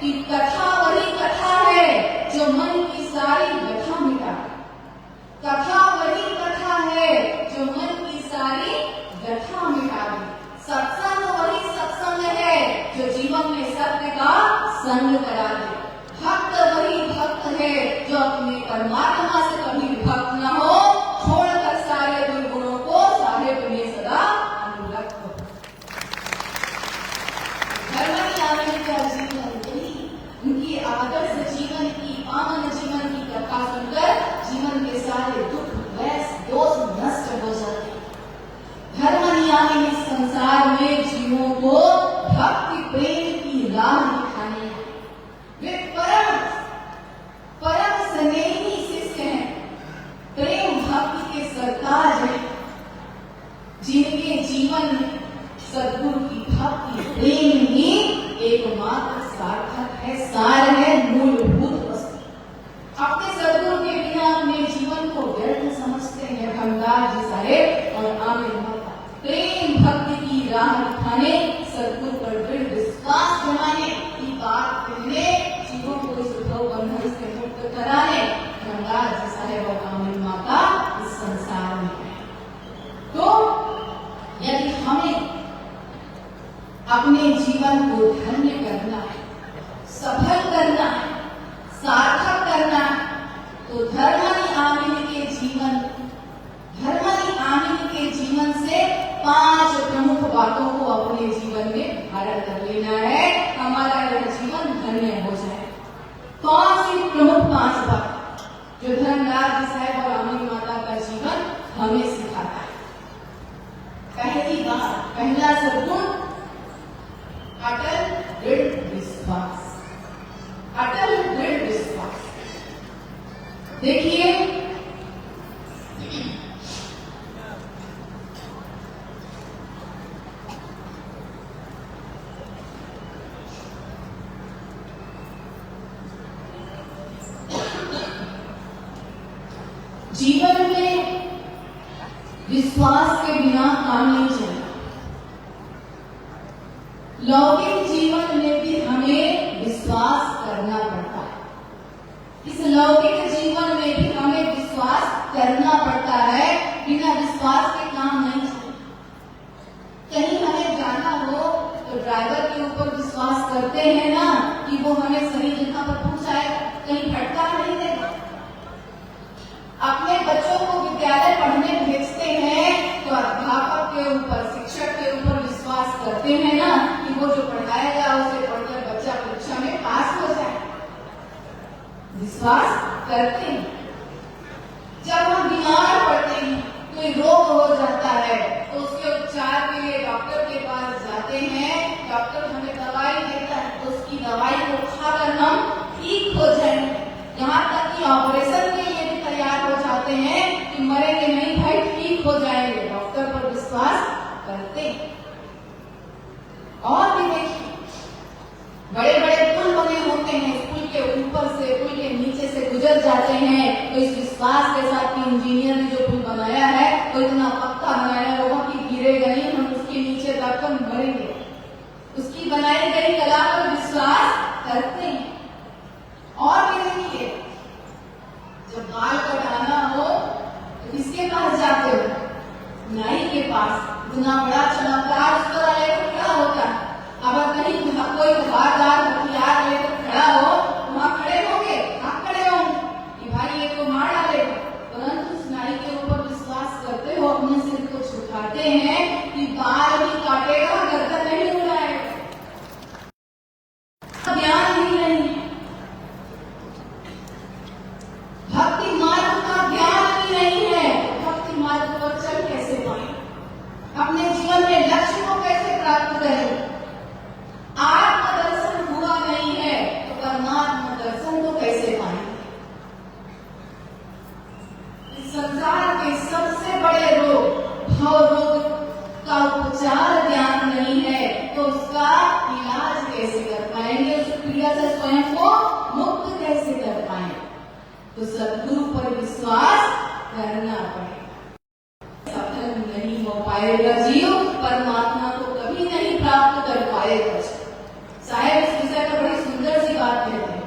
कि कथा वही कथा है जो मन की सारी व्यथा मिटा। कथा वही कथा है जो मन की सारी व्यथा मिटा दे। सत्संग वही सत्संग है जो जीवन में सत्य का संग करा दे। भक्त वही भक्त है जो अपने परमात्मा से कभी विभक्त न हो, छोड़कर सारे दुर्गुणों को साहेब में सदा अनुरक्त हो। धर्मनियामी का जीवन यही, उनकी आदर्श जीवन की पावन जीवन की कथा सुनकर जीवन के सारे दुख क्लेश दोष नष्ट हो जाते। धर्मनियामी इस संसार में जीवों को भक्ति प्रेम की राह दिखाने हैं। वे परम स्नेही शिष्य हैं, प्रेम भक्ति के सरताज हैं, जिनके जीवन में सद्गुरु की भक्ति प्रेम ही एकमात्र सार्थक है, सार है, मूलभूत वस्तु। अपने सद्गुरु के बिना अपने जीवन को व्यर्थ समझते हैं धर्मदास जी साहेब और आमीन माता। प्रेम भक्ति की राह दिखाने, सद्गुरु पर दृढ़ विश्वास जमाने की बात कहने, जीवों को इस उद्धव बंधन से मुक्त कराने धर्मदास जी साहेब और आमीन माता इस संसार में है। तो यदि हमें अपने जीवन को धन्य करना है, सफल करना है, सार्थक करना है, तो धर्मनियामी के जीवन धर्म धारण कर लेना है, हमारा यह जीवन धन्य हो जाए। कौन सी प्रमुख 5 बात जो धर्मराज जी साहब और अम्मी माता का जीवन हमें सिखाता है? पहली बात, पहला सद्गुण, अटल दृढ़ विश्वास। अटल दृढ़ विश्वास। देखिए, जीवन में विश्वास के बिना काम नहीं चलता। लौकिक जीवन में भी हमें विश्वास करना पड़ता है। इस लौकिक जीवन में भी हमें विश्वास करना पड़ता है, बिना विश्वास के काम नहीं चलता। कहीं हमें जाना हो तो ड्राइवर के ऊपर विश्वास करते हैं ना कि वो हमें सही जगह पर पहुंचाएगा, कहीं भटका नहीं देगा। अपने बच्चों को विद्यालय पढ़ने भेजते हैं तो अध्यापक के ऊपर, शिक्षक के ऊपर विश्वास करते हैं ना कि वो जो पढ़ाएगा उसे पढ़कर बच्चा परीक्षा में पास हो जाए। विश्वास करते हैं। जब हम बीमार पड़ते हैं, कोई रोग हो जाता है तो उसके उपचार के लिए डॉक्टर के पास जाते हैं। डॉक्टर हमें दवाई देता है तो उसकी दवाई को खाकर हम ठीक हो जाएंगे। यहाँ तक कि ऑपरेशन के लिए भी तैयार हो जाते हैं कि मरेंगे नहीं भाई, ठीक हो जाएंगे। डॉक्टर पर विश्वास करते हैं। और भी देखिए, बड़े बड़े पुल बने होते हैं, पुल के ऊपर से, पुल के नीचे से गुजर जाते हैं तो इस विश्वास के साथ कि इंजीनियर ने जो पुल बनाया है वो इतना पक्का बनाया होगा कि गिरेगा नहीं, हम उसके नीचे दबकर मरेंगे। उसकी बनाई गई कला पर विश्वास करते हैं। और भी देखिए, जब बाल कटाना हो तो किसके पास जाते हो? नाई के पास। इतना बड़ा चमकदार उस पर लेकर खड़ा होता है। अगर कहीं कोई धारदार हथियार लेकर खड़ा हो, वहां खड़े होंगे, आप खड़े होंगे कि भाई ये तो मार डालेगा। परंतु उस नाई के ऊपर विश्वास करते हो, अपने सिर को झुकाते हैं कि बाल भी काटेगा, गर्दन नहीं उड़ाएगा। ज्ञान ही नहीं है, भक्ति मार्ग का ज्ञान ही नहीं है। भक्ति मार्ग पर चल कैसे पाए? अपने जीवन में लक्ष्य को कैसे प्राप्त करें? आत्मदर्शन हुआ नहीं है तो परमात्मा दर्शन को कैसे पाएंगे? इस संसार के सबसे बड़े रोग, भव रोग का उपचार ज्ञान नहीं है तो उसका इलाज कैसे कर पाएंगे? उस क्रिया से स्वयं को मुक्त कैसे कर पाएंगे? तो सद्गुरु पर विश्वास करना पड़ेगा। सफल नहीं हो पाएगा जीव, परमात्मा को कभी नहीं प्राप्त कर पाएगा। साहेब इस विषय पर बड़ी सुंदर सी बात कहते हैं।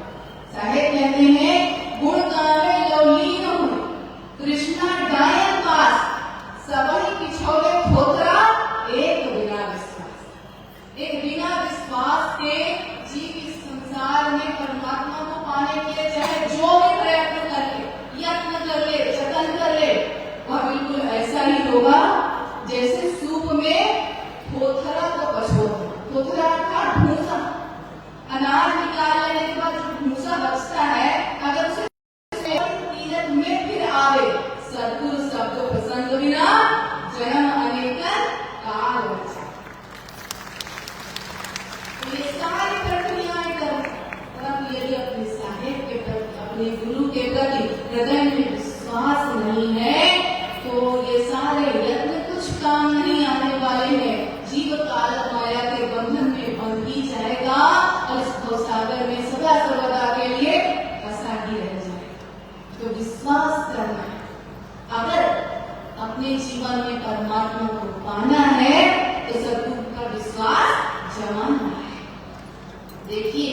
साहेब कहते हैं, गुण गावे लवलीन हो, कृष्णा गायन पास, सबही पिछोले खोतरा, एक बिना विश्वास। एक बिना विश्वास के जीव इस संसार में परमात्मा को पाने के लिए चाहे जो भी प्रयत्न कर ले, यत्न कर ले, जतन कर ले, वह बिल्कुल ऐसा ही होगा जैसे सूप में खोथरा को पछोड़ना। खोथरा का भूसा, अनाज निकाल लेने के बाद जो भूसा बचता है, अगर उसे तीरथ में फिर आवे, सद्गुरु शब्द प्रसंग बिना जन्म अनेकन काल बचा। तो ये सारी प्रक्रियाएं कर, परंतु यदि अपने साहेब के प्रति, अपने गुरु के प्रति हृदय में विश्वास नहीं है तो ये सारे यत्न कुछ काम नहीं आने वाले हैं। जीव काल माया के बंधन में बंध ही जाएगा और इस भवसागर में सदा सर्वदा के लिए फंसा ही रह जाएगा। तो विश्वास करना है। अगर अपने जीवन में परमात्मा को पाना है तो सद्गुरु का विश्वास जमाना है। देखिए,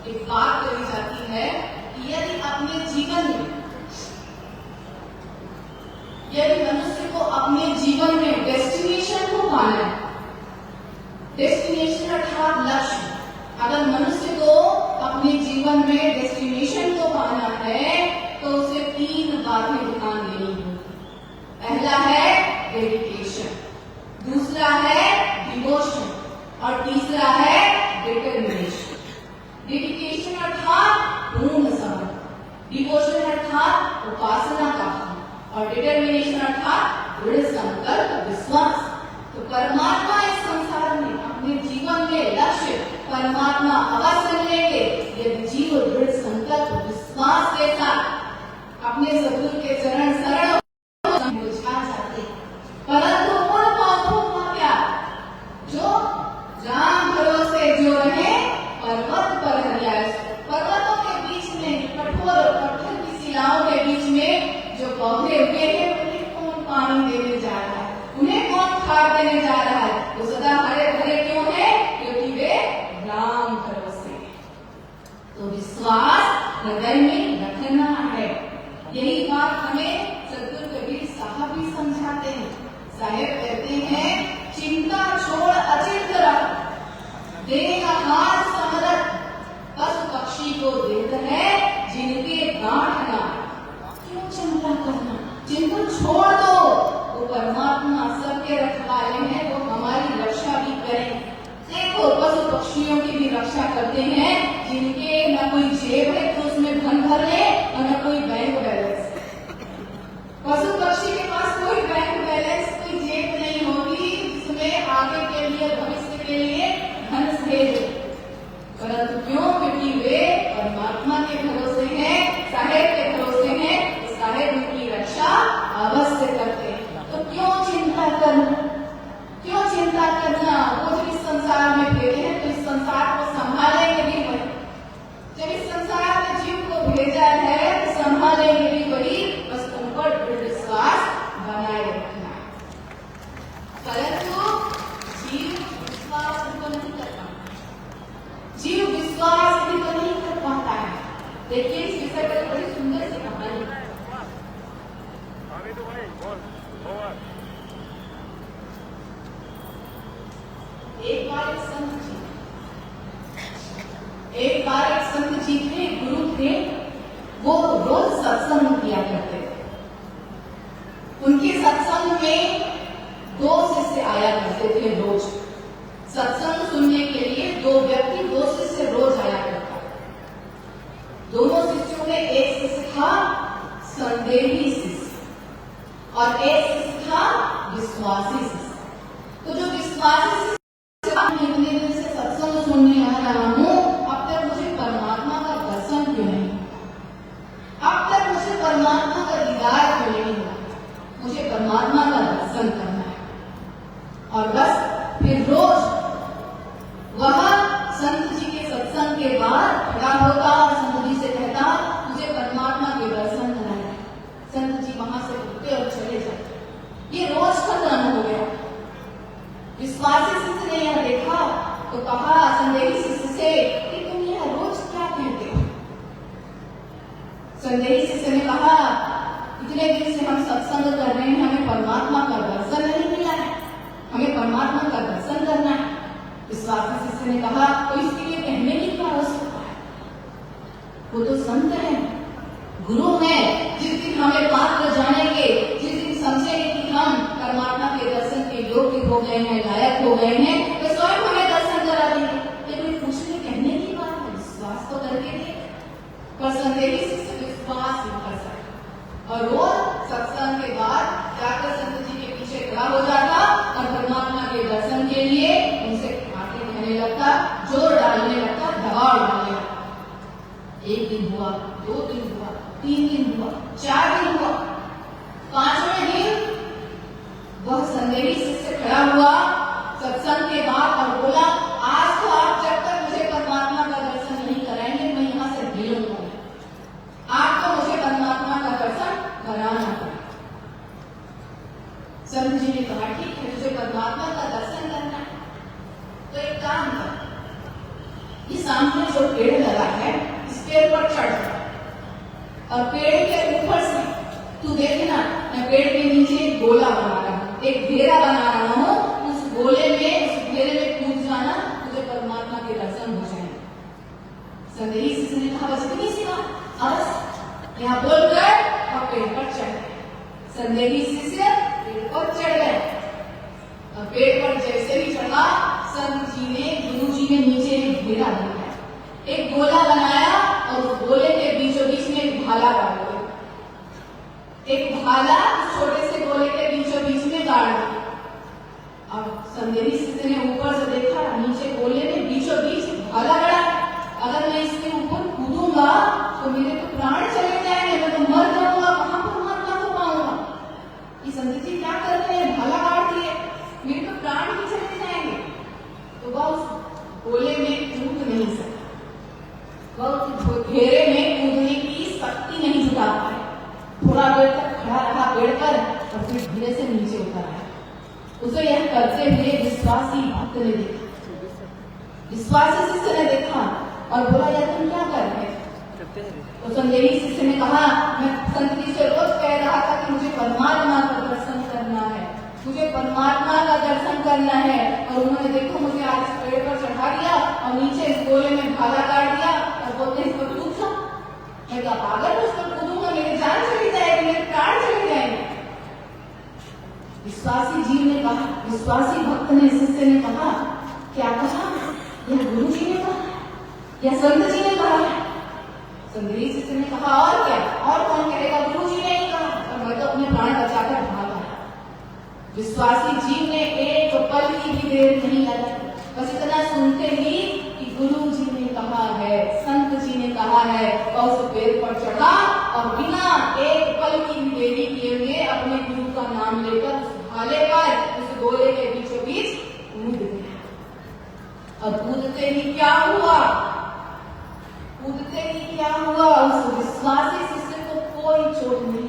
एक बात कही जाती है कि यदि अपने जीवन में, यदि मनुष्य को अपने जीवन में डेस्टिनेशन को पाना है, डेस्टिनेशन अर्थात लक्ष्य, अगर मनुष्य को अपने जीवन में डेस्टिनेशन को पाना है तो उसे 3 बातें ध्यान देनी होगी। पहला है डेडिकेशन, दूसरा है डिवोशन और तीसरा है डिटर्मिनेशन। डेडिकेशन अर्थात पूर्ण समर्पण, डिवोशन अर्थात उपासना का भाव और डिटर्मिनेशन अर्थात दृढ़ संकल्प विश्वास। तो परमात्मा इस संसार में अपने जीवन के लक्ष्य परमात्मा अवश्य लेंगे यदि जीव दृढ़ संकल्प विश्वास के साथ अपने सद्गुरु के चरण शरण बुझा जाते। परंतु उन पापों का क्या जो राम भरोसे जो रहे पर्वत पर हरियाए। पर्वतों के बीच में कठोर पत्थर की शिलाओं के बीच में जो पौधे उगे हैं उन्हें कौन पानी देने जा रहा है, उन्हें कौन खाद देने जा रहा है? वो सदा हरे भरे क्यों है? क्योंकि वे राम भरोसे। तो विश्वास हृदय में रखना है। यही बात हमें सद्गुरु कबीर साहब भी समझाते हैं। साहेब कहते हैं चिंता छोड़ अचिंत रह, देह हाथ समरथ, पशु पक्षी को देत है जिनके गांठ ना। क्यों चिंता करना? चिंता छोड़ दो। वो परमात्मा सबके रखवाले हैं, वो हमारी रक्षा भी करें। देखो पशु पक्षियों की भी रक्षा करते हैं जिनके न कोई जेब है तो उसमें धन भर ले और न कोई बैंक बैलेंस। पशु पक्षी के पास कोई बैंक बैलेंस कोई जेब नहीं होगी जिसमें आगे के लिए भविष्य के लिए धन सहेज। परंतु क्यों? क्योंकि वे परमात्मा के भरोसे हैं, साहेब के भरोसे हैं, तो साहेब उनकी रक्षा अवश्य करते हैं। तो क्यों चिंता करना? क्यों चिंता करना? वो जब इस संसार में भेजे हैं तो इस संसार को संभालेंगे भी वही। जब इस संसार में जीव को भेजा है तो संभालेंगे भी वही। बस उन पर दृढ़ विश्वास बनाए रखना। परंतु जीव विश्वास उनको नहीं कर पाता, जीव विश्वास उनको नहीं कर पाता है। देखिए इस विषय पर बड़ी सुंदर सी कहानी। एक बार एक संत जी थे, गुरु थे, वो रोज सत्संग किया करते थे। उनके सत्संग में 2 शिष्य आया करते थे रोज। सत्संग सुनने के लिए 2 व्यक्ति 2 शिष्य रोज आया करता। दोनों शिष्यों में एक शिष्य था संदेही शिष्य और एक शिष्य था विश्वासी शिष्य। तो जो विश्वासी कितने दिन से सत्संग सुनने आ रहा हूँ, अब तक मुझे परमात्मा का दर्शन क्यों नहीं, अब तक मुझे परमात्मा का दीदार क्यों नहीं हुआ, मुझे परमात्मा का दर्शन करना है। और बस फिर रोज वह संत जी के सत्संग के बाद खड़ा होता और संत जी से कहता मुझे परमात्मा के दर्शन करना है। संत जी वहां से उठते और चले जाते। ये रोज का क्रम हो गया। विश्वासी शिष्य ने यह देखा तो कहा संदेही शिष्य से कि तुम यह रोज क्या कहते हो? संदेही शिष्य ने कहा इतने दिन से हम सत्संग कर रहे हैं, हमें परमात्मा का दर्शन नहीं मिला है, हमें परमात्मा का दर्शन करना है। विश्वासी शिष्य ने कहा तो इसके लिए कहने की क्या आवश्यकता है? वो तो संत है, गुरु है। जिस दिन हमें पात्र जानेंगे, जिस दिन समझेंगे कि हम परमात्मा के दर्शन के योग्य हो गए हैं, लायक हो गए हैं, तो स्वयं हमें दर्शन करा देंगे। लेकिन पूछने कहने की बात है, विश्वास तो करके दे। पर संदेही शिष्य विश्वास नहीं कर सकता और वो सत्संग के बाद जाकर संत जी के पीछे खड़ा हो जाता और परमात्मा के दर्शन के लिए उनसे बातें कहने लगता, जोर डालने लगता, दबाव डालने लगता। 1 दिन हुआ, 2 दिन हुआ, 3 दिन हुआ, 4 दिन हुआ, 5वें दिन वह संदेही शिष्य खड़ा हुआ सत्संग के बाद और बोला आज तो आप जब तक मुझे परमात्मा का दर्शन नहीं कराएंगे मैं यहाँ से हिलूंगा। आप तो मुझे परमात्मा का दर्शन कराना पड़ेगा। संत जी ने कहा ठीक है, तुझे परमात्मा का दर्शन करना है तो एक काम कर, ये सामने जो पेड़ लगा है इस पेड़ पर चढ़ जा और पेड़ के ऊपर से तू देखना मैं पेड़ के नीचे एक गोला बना रहा हूँ, एक घेरा बना रहा हूँ, उस गोले में उस घेरे में कूद जाना, तुझे परमात्मा के दर्शन हो जाएंगे। संदेही शिष्य ने कहा बस इतनी सी बात, बस यहाँ बोलकर और पेड़ पर चढ़ गए। संदेही शिष्य पेड़ पर चढ़ गए और पेड़ पर जैसे ही चढ़ा संत जी ने भक्त ने देखा, विश्वासी शिष्य ने देखा और बोला, यार तुम क्या कर रहे हो? तो संदेही शिष्य ने कहा, मैं संत जी से रोज कह रहा था कि मुझे परमात्मा का दर्शन करना है, मुझे परमात्मा का दर्शन करना है, और उन्होंने देखो मुझे आज इस पेड़ पर चढ़ा दिया और नीचे इस गोले में भाला काट दिया और बोलते इस पर कूद जाओ। मैं कहा पागल, उस पर कूदूंगा मेरी जान चली जाएगी, मेरे प्राण चले जाएंगे। विश्वासी जीव ने कहा, विश्वासी भक्त ने, शिष्य ने कहा, क्या कहा? यह गुरु जी ने कहा, यह संत जी ने कहा है। संदेही शिष्य ने कहा, और क्या, और कौन कहेगा? गुरु जी ने ही कहा, और मैं तो अपने प्राण बचाकर भाग आया। विश्वासी जीव ने एक पल की भी देर नहीं लगाई, बस इतना सुनते ही कि गुरु जी ने कहा है, संत जी ने कहा है, और उस पेड़ पर चढ़ा और बिना एक पल की भी देरी किए हुए अपने गुरु का नाम लेकर उस भाले पर, उस गोले के बीचों बीच कूद गया। और कूदते ही क्या हुआ? कूदते ही क्या हुआ? उस विश्वासी शिष्य को कोई चोट नहीं,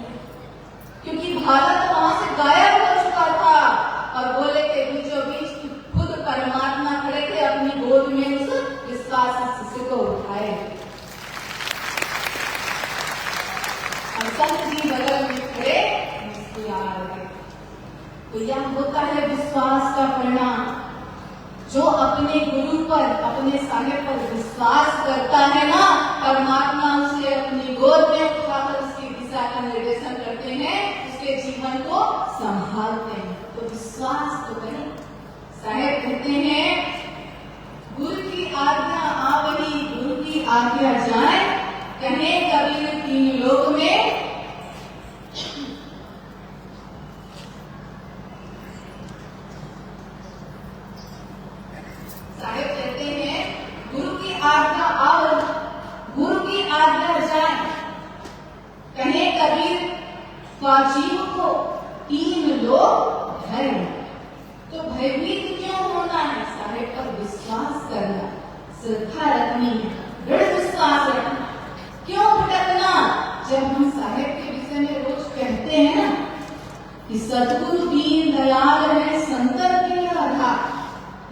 क्योंकि भाला तो वहां से गायब हो चुका था और गोले के बीचों बीच खुद परमात्मा खड़े थे, अपनी गोद में उस विश्वासी शिष्य को उठाए। और संत जी बगल में खड़े मुस्कुरा रहे। तो यह होता है विश्वास का परिणाम। जो अपने गुरु पर, अपने साहेब पर विश्वास करता है ना, परमात्मा उसे अपनी गोद में उठाकर उसकी दिशा का निर्देशन करते हैं, उसके जीवन को संभालते हैं। तो विश्वास तो करें। साहेब कहते हैं, गुरु की आज्ञा आवही, गुरु की आज्ञा जाए, कहे कबीर तीन लोक में। साहेब कहते हैं, गुरु की आज्ञा आवही, गुरु की आज्ञा जाए, कहे कबीर जीव को तीन लोग भय। तो भयभीत क्यों होना है? साहेब पर विश्वास करना, श्रद्धा रखनी है, दृढ़ विश्वास रखना। क्यों भटकना? जब हम साहेब के विषय में रोज कहते हैं ना कि सतगुरु दीन दयाल है, संतर के आधार,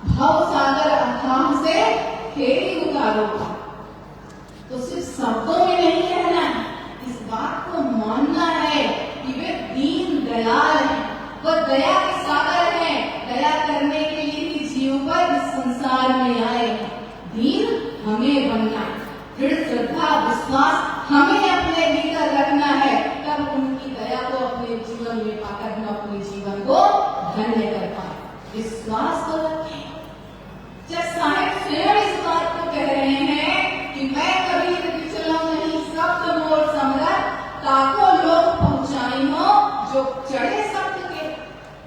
भव सागर अथाह से फेरी उतारो। तो सिर्फ शब्दों में नहीं कहना है, इस बात को मानना है कि वे दीन दयाल हैं, वह दया के सागर हैं, दया करने के लिए भी जीव पर इस संसार में आए। दीन हमें बनना है, दृढ़ श्रद्धा विश्वास हमें अपने भीतर रखना है, तब उनकी दया को अपने जीवन में पाकर हम अपने जीवन को धन्य कर पाए। विश्वास तो रखें। जब साहेब स्वयं इस बात को कह रहे हैं कि मैं कभी विचलन नहीं, सप्त मोर समरथ, ताको लोग पहुंचाई हो जो चढ़े सप्त के,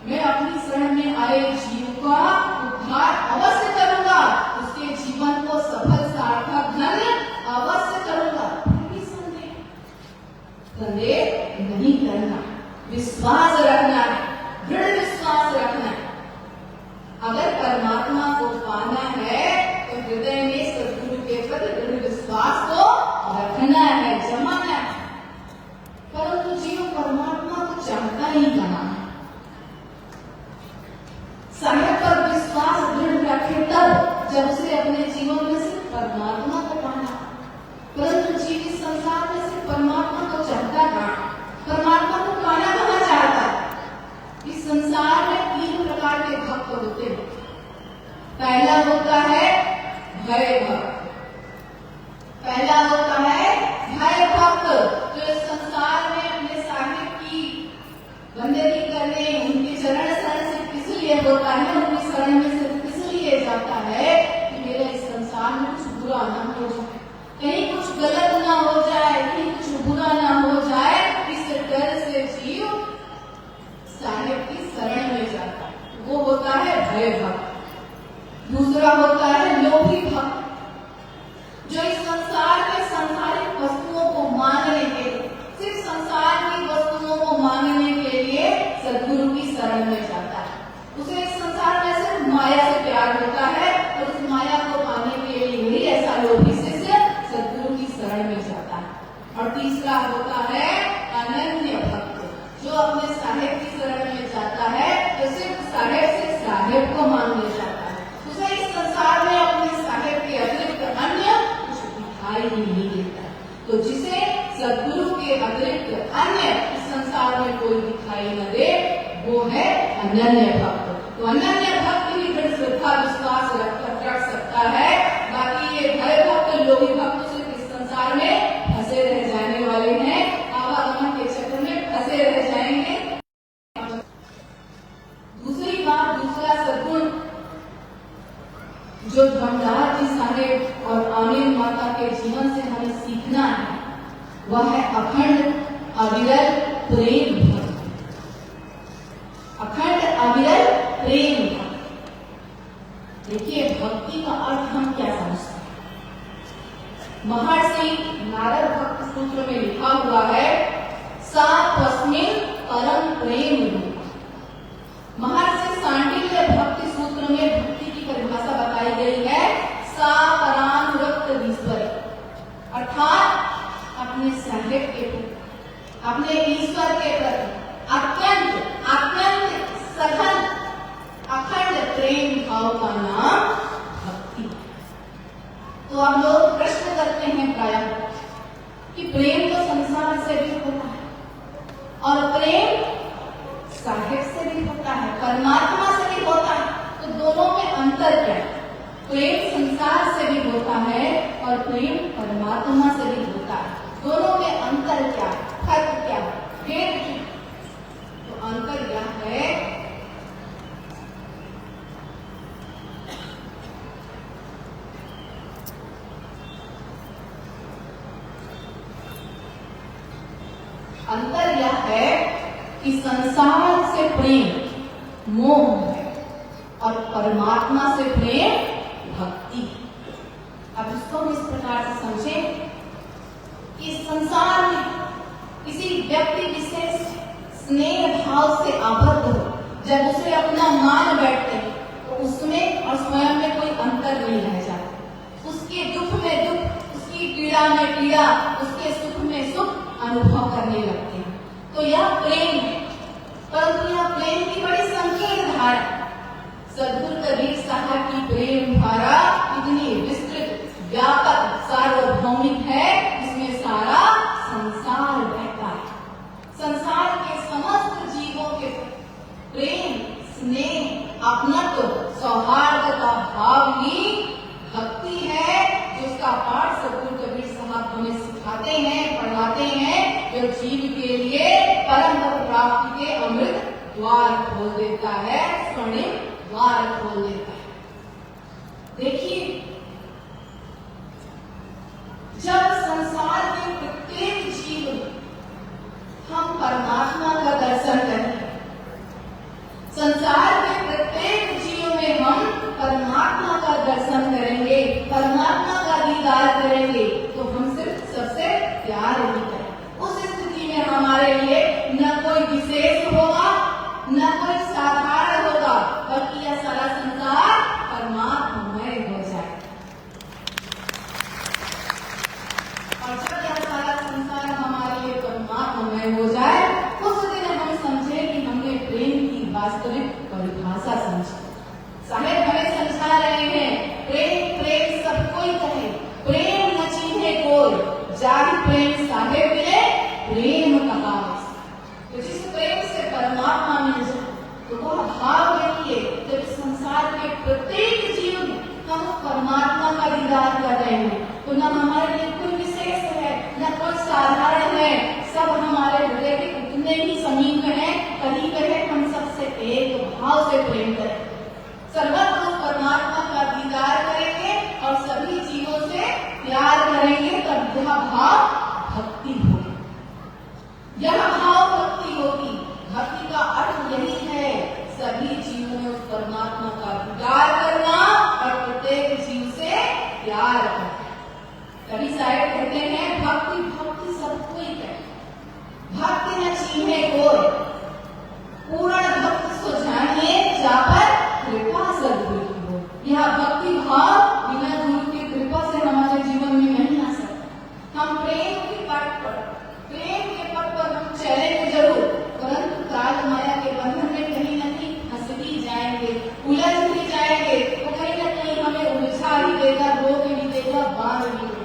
मैं अपनी शरण में आए जीव का उद्धार अवश्य करूंगा, उसके जीवन को सफल सार्थक धन्य अवश्य करूंगा। संदेह नहीं करना, विश्वास रखना है, दृढ़ विश्वास रखना है। अगर परमात्मा को पाना है तो हृदय में सद्गुरु के प्रति दृढ़ विश्वास को रखना है, जमाना है। परंतु जीव परमात्मा को चाहता ही कहाँ है? साहेब पर विश्वास दृढ़ रखे तब जब उसे अपने जीवन में सिर्फ परमात्मा को पाना। परंतु जीव इस संसार में सिर्फ परमात्मा को चाहता कहाँ? परमात्मा को पाना कहाँ चाहता है? इस संसार में तीन प्रकार के भक्त होते हैं। पहला होता है भय भक्त, पहला होता है भय भक्त, जो इस संसार में अपने साहिब की बंदगी करने, उनके चरण शरण से इसलिए होता है, उनकी शरण में सिर्फ इसलिए जाता है कि मेरा इस संसार में कुछ बुरा ना हो जाए, कहीं कुछ गलत ना हो जाए, कहीं कुछ बुरा ना हो जाए, इस डर से जीव साहेब की शरण में जाता है। वो होता है भय भक्त। दूसरा होता है लोभी भक्त, जो इस संसार में सांसारिक वस्तुओं को मांगने के लिए, सिर्फ संसार की वस्तुओं को मांगने के लिए सद्गुरु की शरण में जाता है। उसे इस संसार में सिर्फ माया से प्यार होता है और उस माया को पाने के लिए ही ऐसा लोभी शिष्य सद्गुरु की शरण में जाता है। और तीसरा होता है अनन्य भक्त, जो अपने साहेब की शरण में जाता है तो सिर्फ साहेब से साहेब को मांगने जाता है, जो धर्मदास जी साहेब और आमीन माता के जीवन से हमें सीखना है वह है अखंड अविरल प्रेम भक्ति। अखंड अविरल प्रेम भक्ति। देखिए भक्ति का अर्थ हम क्या समझते हैं। महर्षि नारद भक्ति सूत्र में लिखा हुआ है सा तस्मिन् परम प्रेम रूप। महर्षि सांडिल्य भक्ति सूत्र में भक्ति की परिभाषा बताई गई है सा परानुरक्त ईश्वर, अर्थात अपने साहेब के प्रति, अपने ईश्वर के प्रति अत्यंत अत्यंत सघन अखंड प्रेम भाव का नाम भक्ति। तो अब लोग प्रश्न करते हैं प्रायः कि प्रेम तो संसार से भी होता है और प्रेम साहेब से भी होता है, परमात्मा से भी होता है, तो दोनों में अंतर क्या है। प्रेम संसार से भी होता है और प्रेम परमात्मा से भी होता है, दोनों में अंतर क्या है, फर्क क्या है, भेद क्या है? तो अंतर यह है अंतर यह है कि संसार से प्रेम मोह है और परमात्मा से प्रेम भक्ति। अब इसको हम इस प्रकार से समझें कि संसार में किसी व्यक्ति विशेष स्नेह भाव से आबद्ध हो, जब उसे अपना मान बैठते हैं तो उसमें और स्वयं में कोई अंतर नहीं रह जाता। उसके दुख में दुख, उसकी पीड़ा में पीड़ा, उसके सुख में सुख अनुभव करने लगते हैं। तो यह प्रेम है, परंतु यह प्रेम की बड़ी संकीर्ण धारा। सद्गुरु कबीर साहब की प्रेम धारा इतनी विस्तृत, व्यापक, सार्वभौमिक है, इसमें सारा संसार बहता है। संसार के समस्त जीवों के प्रेम, स्नेह, अपनत्व, सौहार्द का भाव ही भक्ति है, जिसका पाठ सद्गुरु कबीर साहब हमें सिखाते हैं, पढ़ाते हैं, जो जीव के लिए परम पद प्राप्ति के अमृत द्वार खोल देता है, स्वर्णिम द्वार खोल देता है। देखिए, जब संसार के प्रत्येक जीव हम परमात्मा का दर्शन करें, संसार के प्रत्येक जीव में हम परमात्मा का दर्शन करेंगे, परमात्मा का दीदार करेंगे, तो हम सिर्फ सबसे प्यार ही करें। उस स्थिति में हमारे लिए न कोई विशेष होगा, न कोई साधारण होगा, बल्कि यह सारा संसार परमात्ममय हो जाए। और जब यह सारा संसार हमारे लिए परमात्ममय हो जाए, उस दिन हम समझे कि हमने प्रेम की वास्तविक परिभाषा समझी। साहेब हमें समझा रहे हैं, प्रेम प्रेम सब कोई कहे, प्रेम न चिन्हे कोई, जाहि प्रेम साहेब मिले प्रेम कहा। तो जिस प्रेम से परमात्मा मिल जाए, तो वह भाव देखिए, जब संसार के प्रत्येक जीव में हम परमात्मा का दीदार कर रहे हैं, तो न हमारे लिए कोई विशेष है, न कोई साधारण है, सब हमारे हृदय के उतने ही समीप हैं, करीब है, हम सबसे एक भाव से प्रेम करें, सर्वत्र उस परमात्मा का दीदार करेंगे और सभी जीवों से प्यार करेंगे, तब यह भाव भक्ति होगी। यह भाव भक्ति होगी। भक्ति का अर्थ यही है, सभी जीवों में उस परमात्मा का दीदार करना और प्रत्येक जीव से प्यार करना। कभी साहेब कहते हैं, भक्ति भक्ति सब कोई करे, भक्ति न चीन्हे कोई, पूर्ण भक्त सो जानिए जा पर कृपा सद्गुरु की हो। यह भक्ति भाव बिना गुरु की कृपा से हमारे जीवन में नहीं आ सकता। हम प्रेम के पथ पर हम चलेंगे जरूर, परंतु काल माया के बंधन में कहीं न कहीं फंस भी जाएंगे, उलझ भी जाएंगे, तो कहीं न कहीं हमें उलझा ही देगा, रोक भी देगा, बांध भी देगा।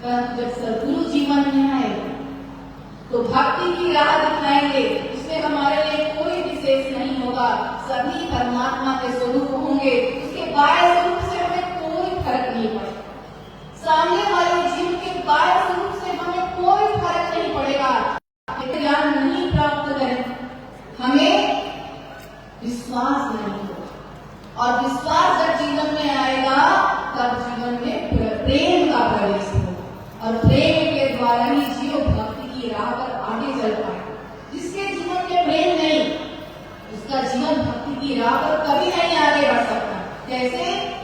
परंतु जब सद्गुरु जीवन में आएगा तो भक्ति की राह दिखाएंगे, उसमें हमारे लिए कोई विशेष नहीं होगा, सभी परमात्मा के स्वरूप होंगे, उसके बाह्य स्वरूप से हमें कोई फर्क नहीं पड़ेगा, सामने वाले जीव के बाह्य स्वरूप से हमें कोई फर्क नहीं पड़ेगा। ज्ञान नहीं प्राप्त करें, हमें विश्वास नहीं होगा, और विश्वास जब जीवन में आएगा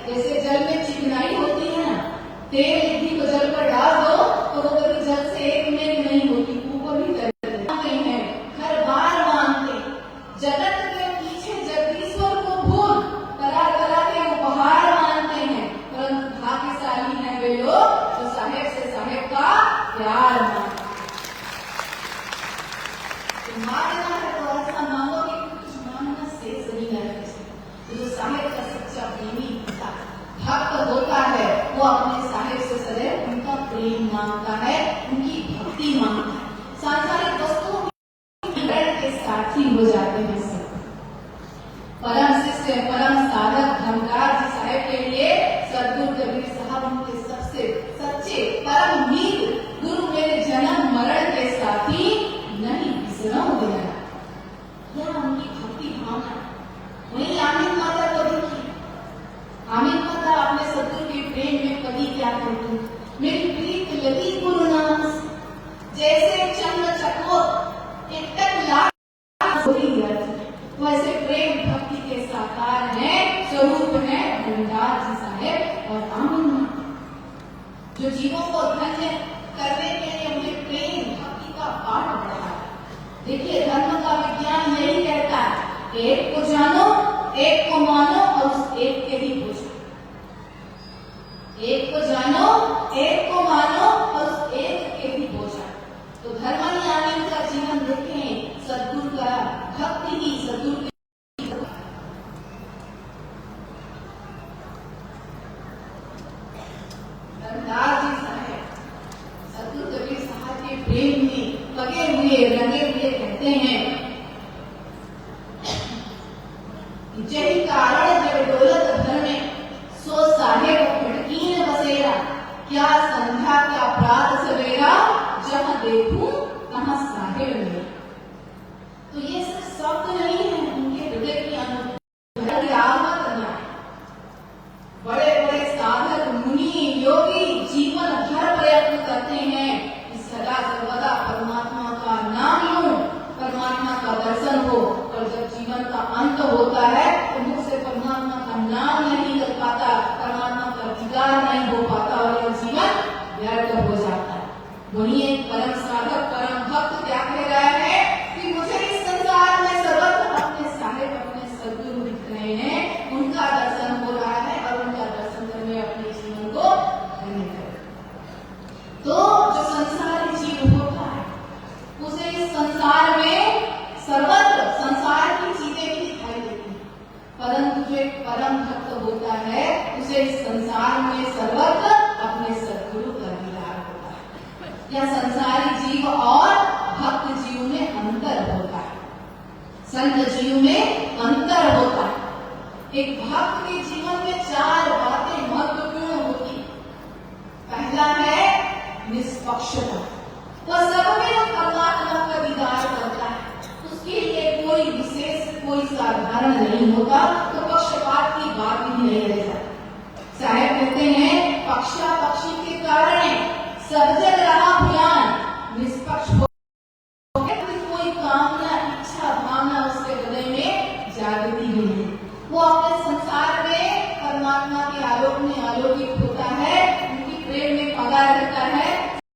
जैसे जल में चिकनाई होती है ना, तेल इडली को जल पर डाल दो तो वो कभी जल से एक मिनट नहीं होती, ऊपर ही तैरते हैं। हर बार मानते जगत के पीछे जगदीश्वर को भूल करा करा के उपहार मानते हैं, परंतु भाग्यशाली है वे लोग जो साहेब से साहेब का प्यार मानते। मांगना है तो ऐसा मांगो कि कुछ मांगना शेष नहीं रहे। जो साहेब का सच्चा प्रेमी होता है, भक्त होता है, वो अपने साहेब से सदैव उनका प्रेम मांगता है, उनकी भक्ति मांगता है। सांसारिक वस्तुओं के साथी हो जाते हैं सब। परम शिष्य परम साधक धर्मराज जी साहेब के लिए सदगुरु कबीर साहब उनके सबसे सच्चे परम मीत गुरु मेरे जन्म मरण के साथी नहीं विसरा देना। यह उनकी भक्ति भावना। वही आमिन माता को देखिए, आमिन माता अपने सदगुरु के प्रेम में कभी क्या कहती, मेरी प्रीत लगी गुरु नाम से, जैसे चंद्र चकोर एक तक लाख वैसे प्रेम भक्ति के साकार है, स्वरूप है धर्मराज जी साहेब और आमिन माता, जो जीवों को धन्य करने के लिए उन्हें प्रेम भक्ति का पाठ पढ़ाया। देखिए धर्म का विज्ञान यही कहता है, एक को जानो, एक को मानो और उस एक के ही पूछो। एक को जानो, एक को मानो और उस एक के ही पूछा। तो धर्मानी का जीवन देखें, सदगुरु का भक्ति ही सदगुरु धर्मराज जी साहेब सदगुरु कबीर साहब के प्रेम में लगे हुए रंगे हुए कहते हैं, जही कारण जब दौलत भर में सो साहेब खड़कीन बसेरा, क्या संध्या क्या प्रात सवेरा, जहां देखूं तहां साहेब मेरा। तो ये सिर्फ शब्द नहीं है, उनके हृदय की अनुभूति करना है। बड़े बड़े साधक मुनि योगी जीवन भर प्रयत्न करते हैं कि सदा सर्वदा परमात्मा का नाम लूं, परमात्मा का दर्शन हो, और जब जीवन का अंत होता है तो मुख से परमात्मा का नाम नहीं निकल पाता, परमात्मा का दीदार नहीं हो पाता और यह जीवन व्यर्थ हो जाता है। वही एक परम साधक परम भक्त क्या कह रहा है कि मुझे इस संसार में सर्वत्र अपने साहेब अपने सदगुरु दिख रहे हैं, उनका दर्शन हो रहा है और उनका दर्शन करने अपने जीवन को धन्य करें। तो जो संसारी जीव होता है उसे इस संसार में सर्वत्र संसार की चीजें भी दिखाई देती हैं, परंतु जो एक परम भक्त होता है उसे इस संसार में सर्वत्र अपने सदगुरु का दीदार होता है। यह संसारी जीव और भक्त जीव में अंतर होता है, संत जीव में अंतर होता है। एक भक्त के जीवन में चार बातें महत्वपूर्ण होती हैं। पहला है निष्पक्षता, वह सब में परमात्मा का दीदार करता है, उसके लिए कोई विशेष कोई साधारण नहीं होता, तो पक्षपात की बात ही नहीं रह जाती। साहेब कहते हैं पक्षा पक्षी के कारण सब जग रहा भयान, निष्पक्ष हो कोई कामना इच्छा भावना उसके हृदय में जागती नहीं है। वो अपने संसार में परमात्मा के आलोक में आलोकित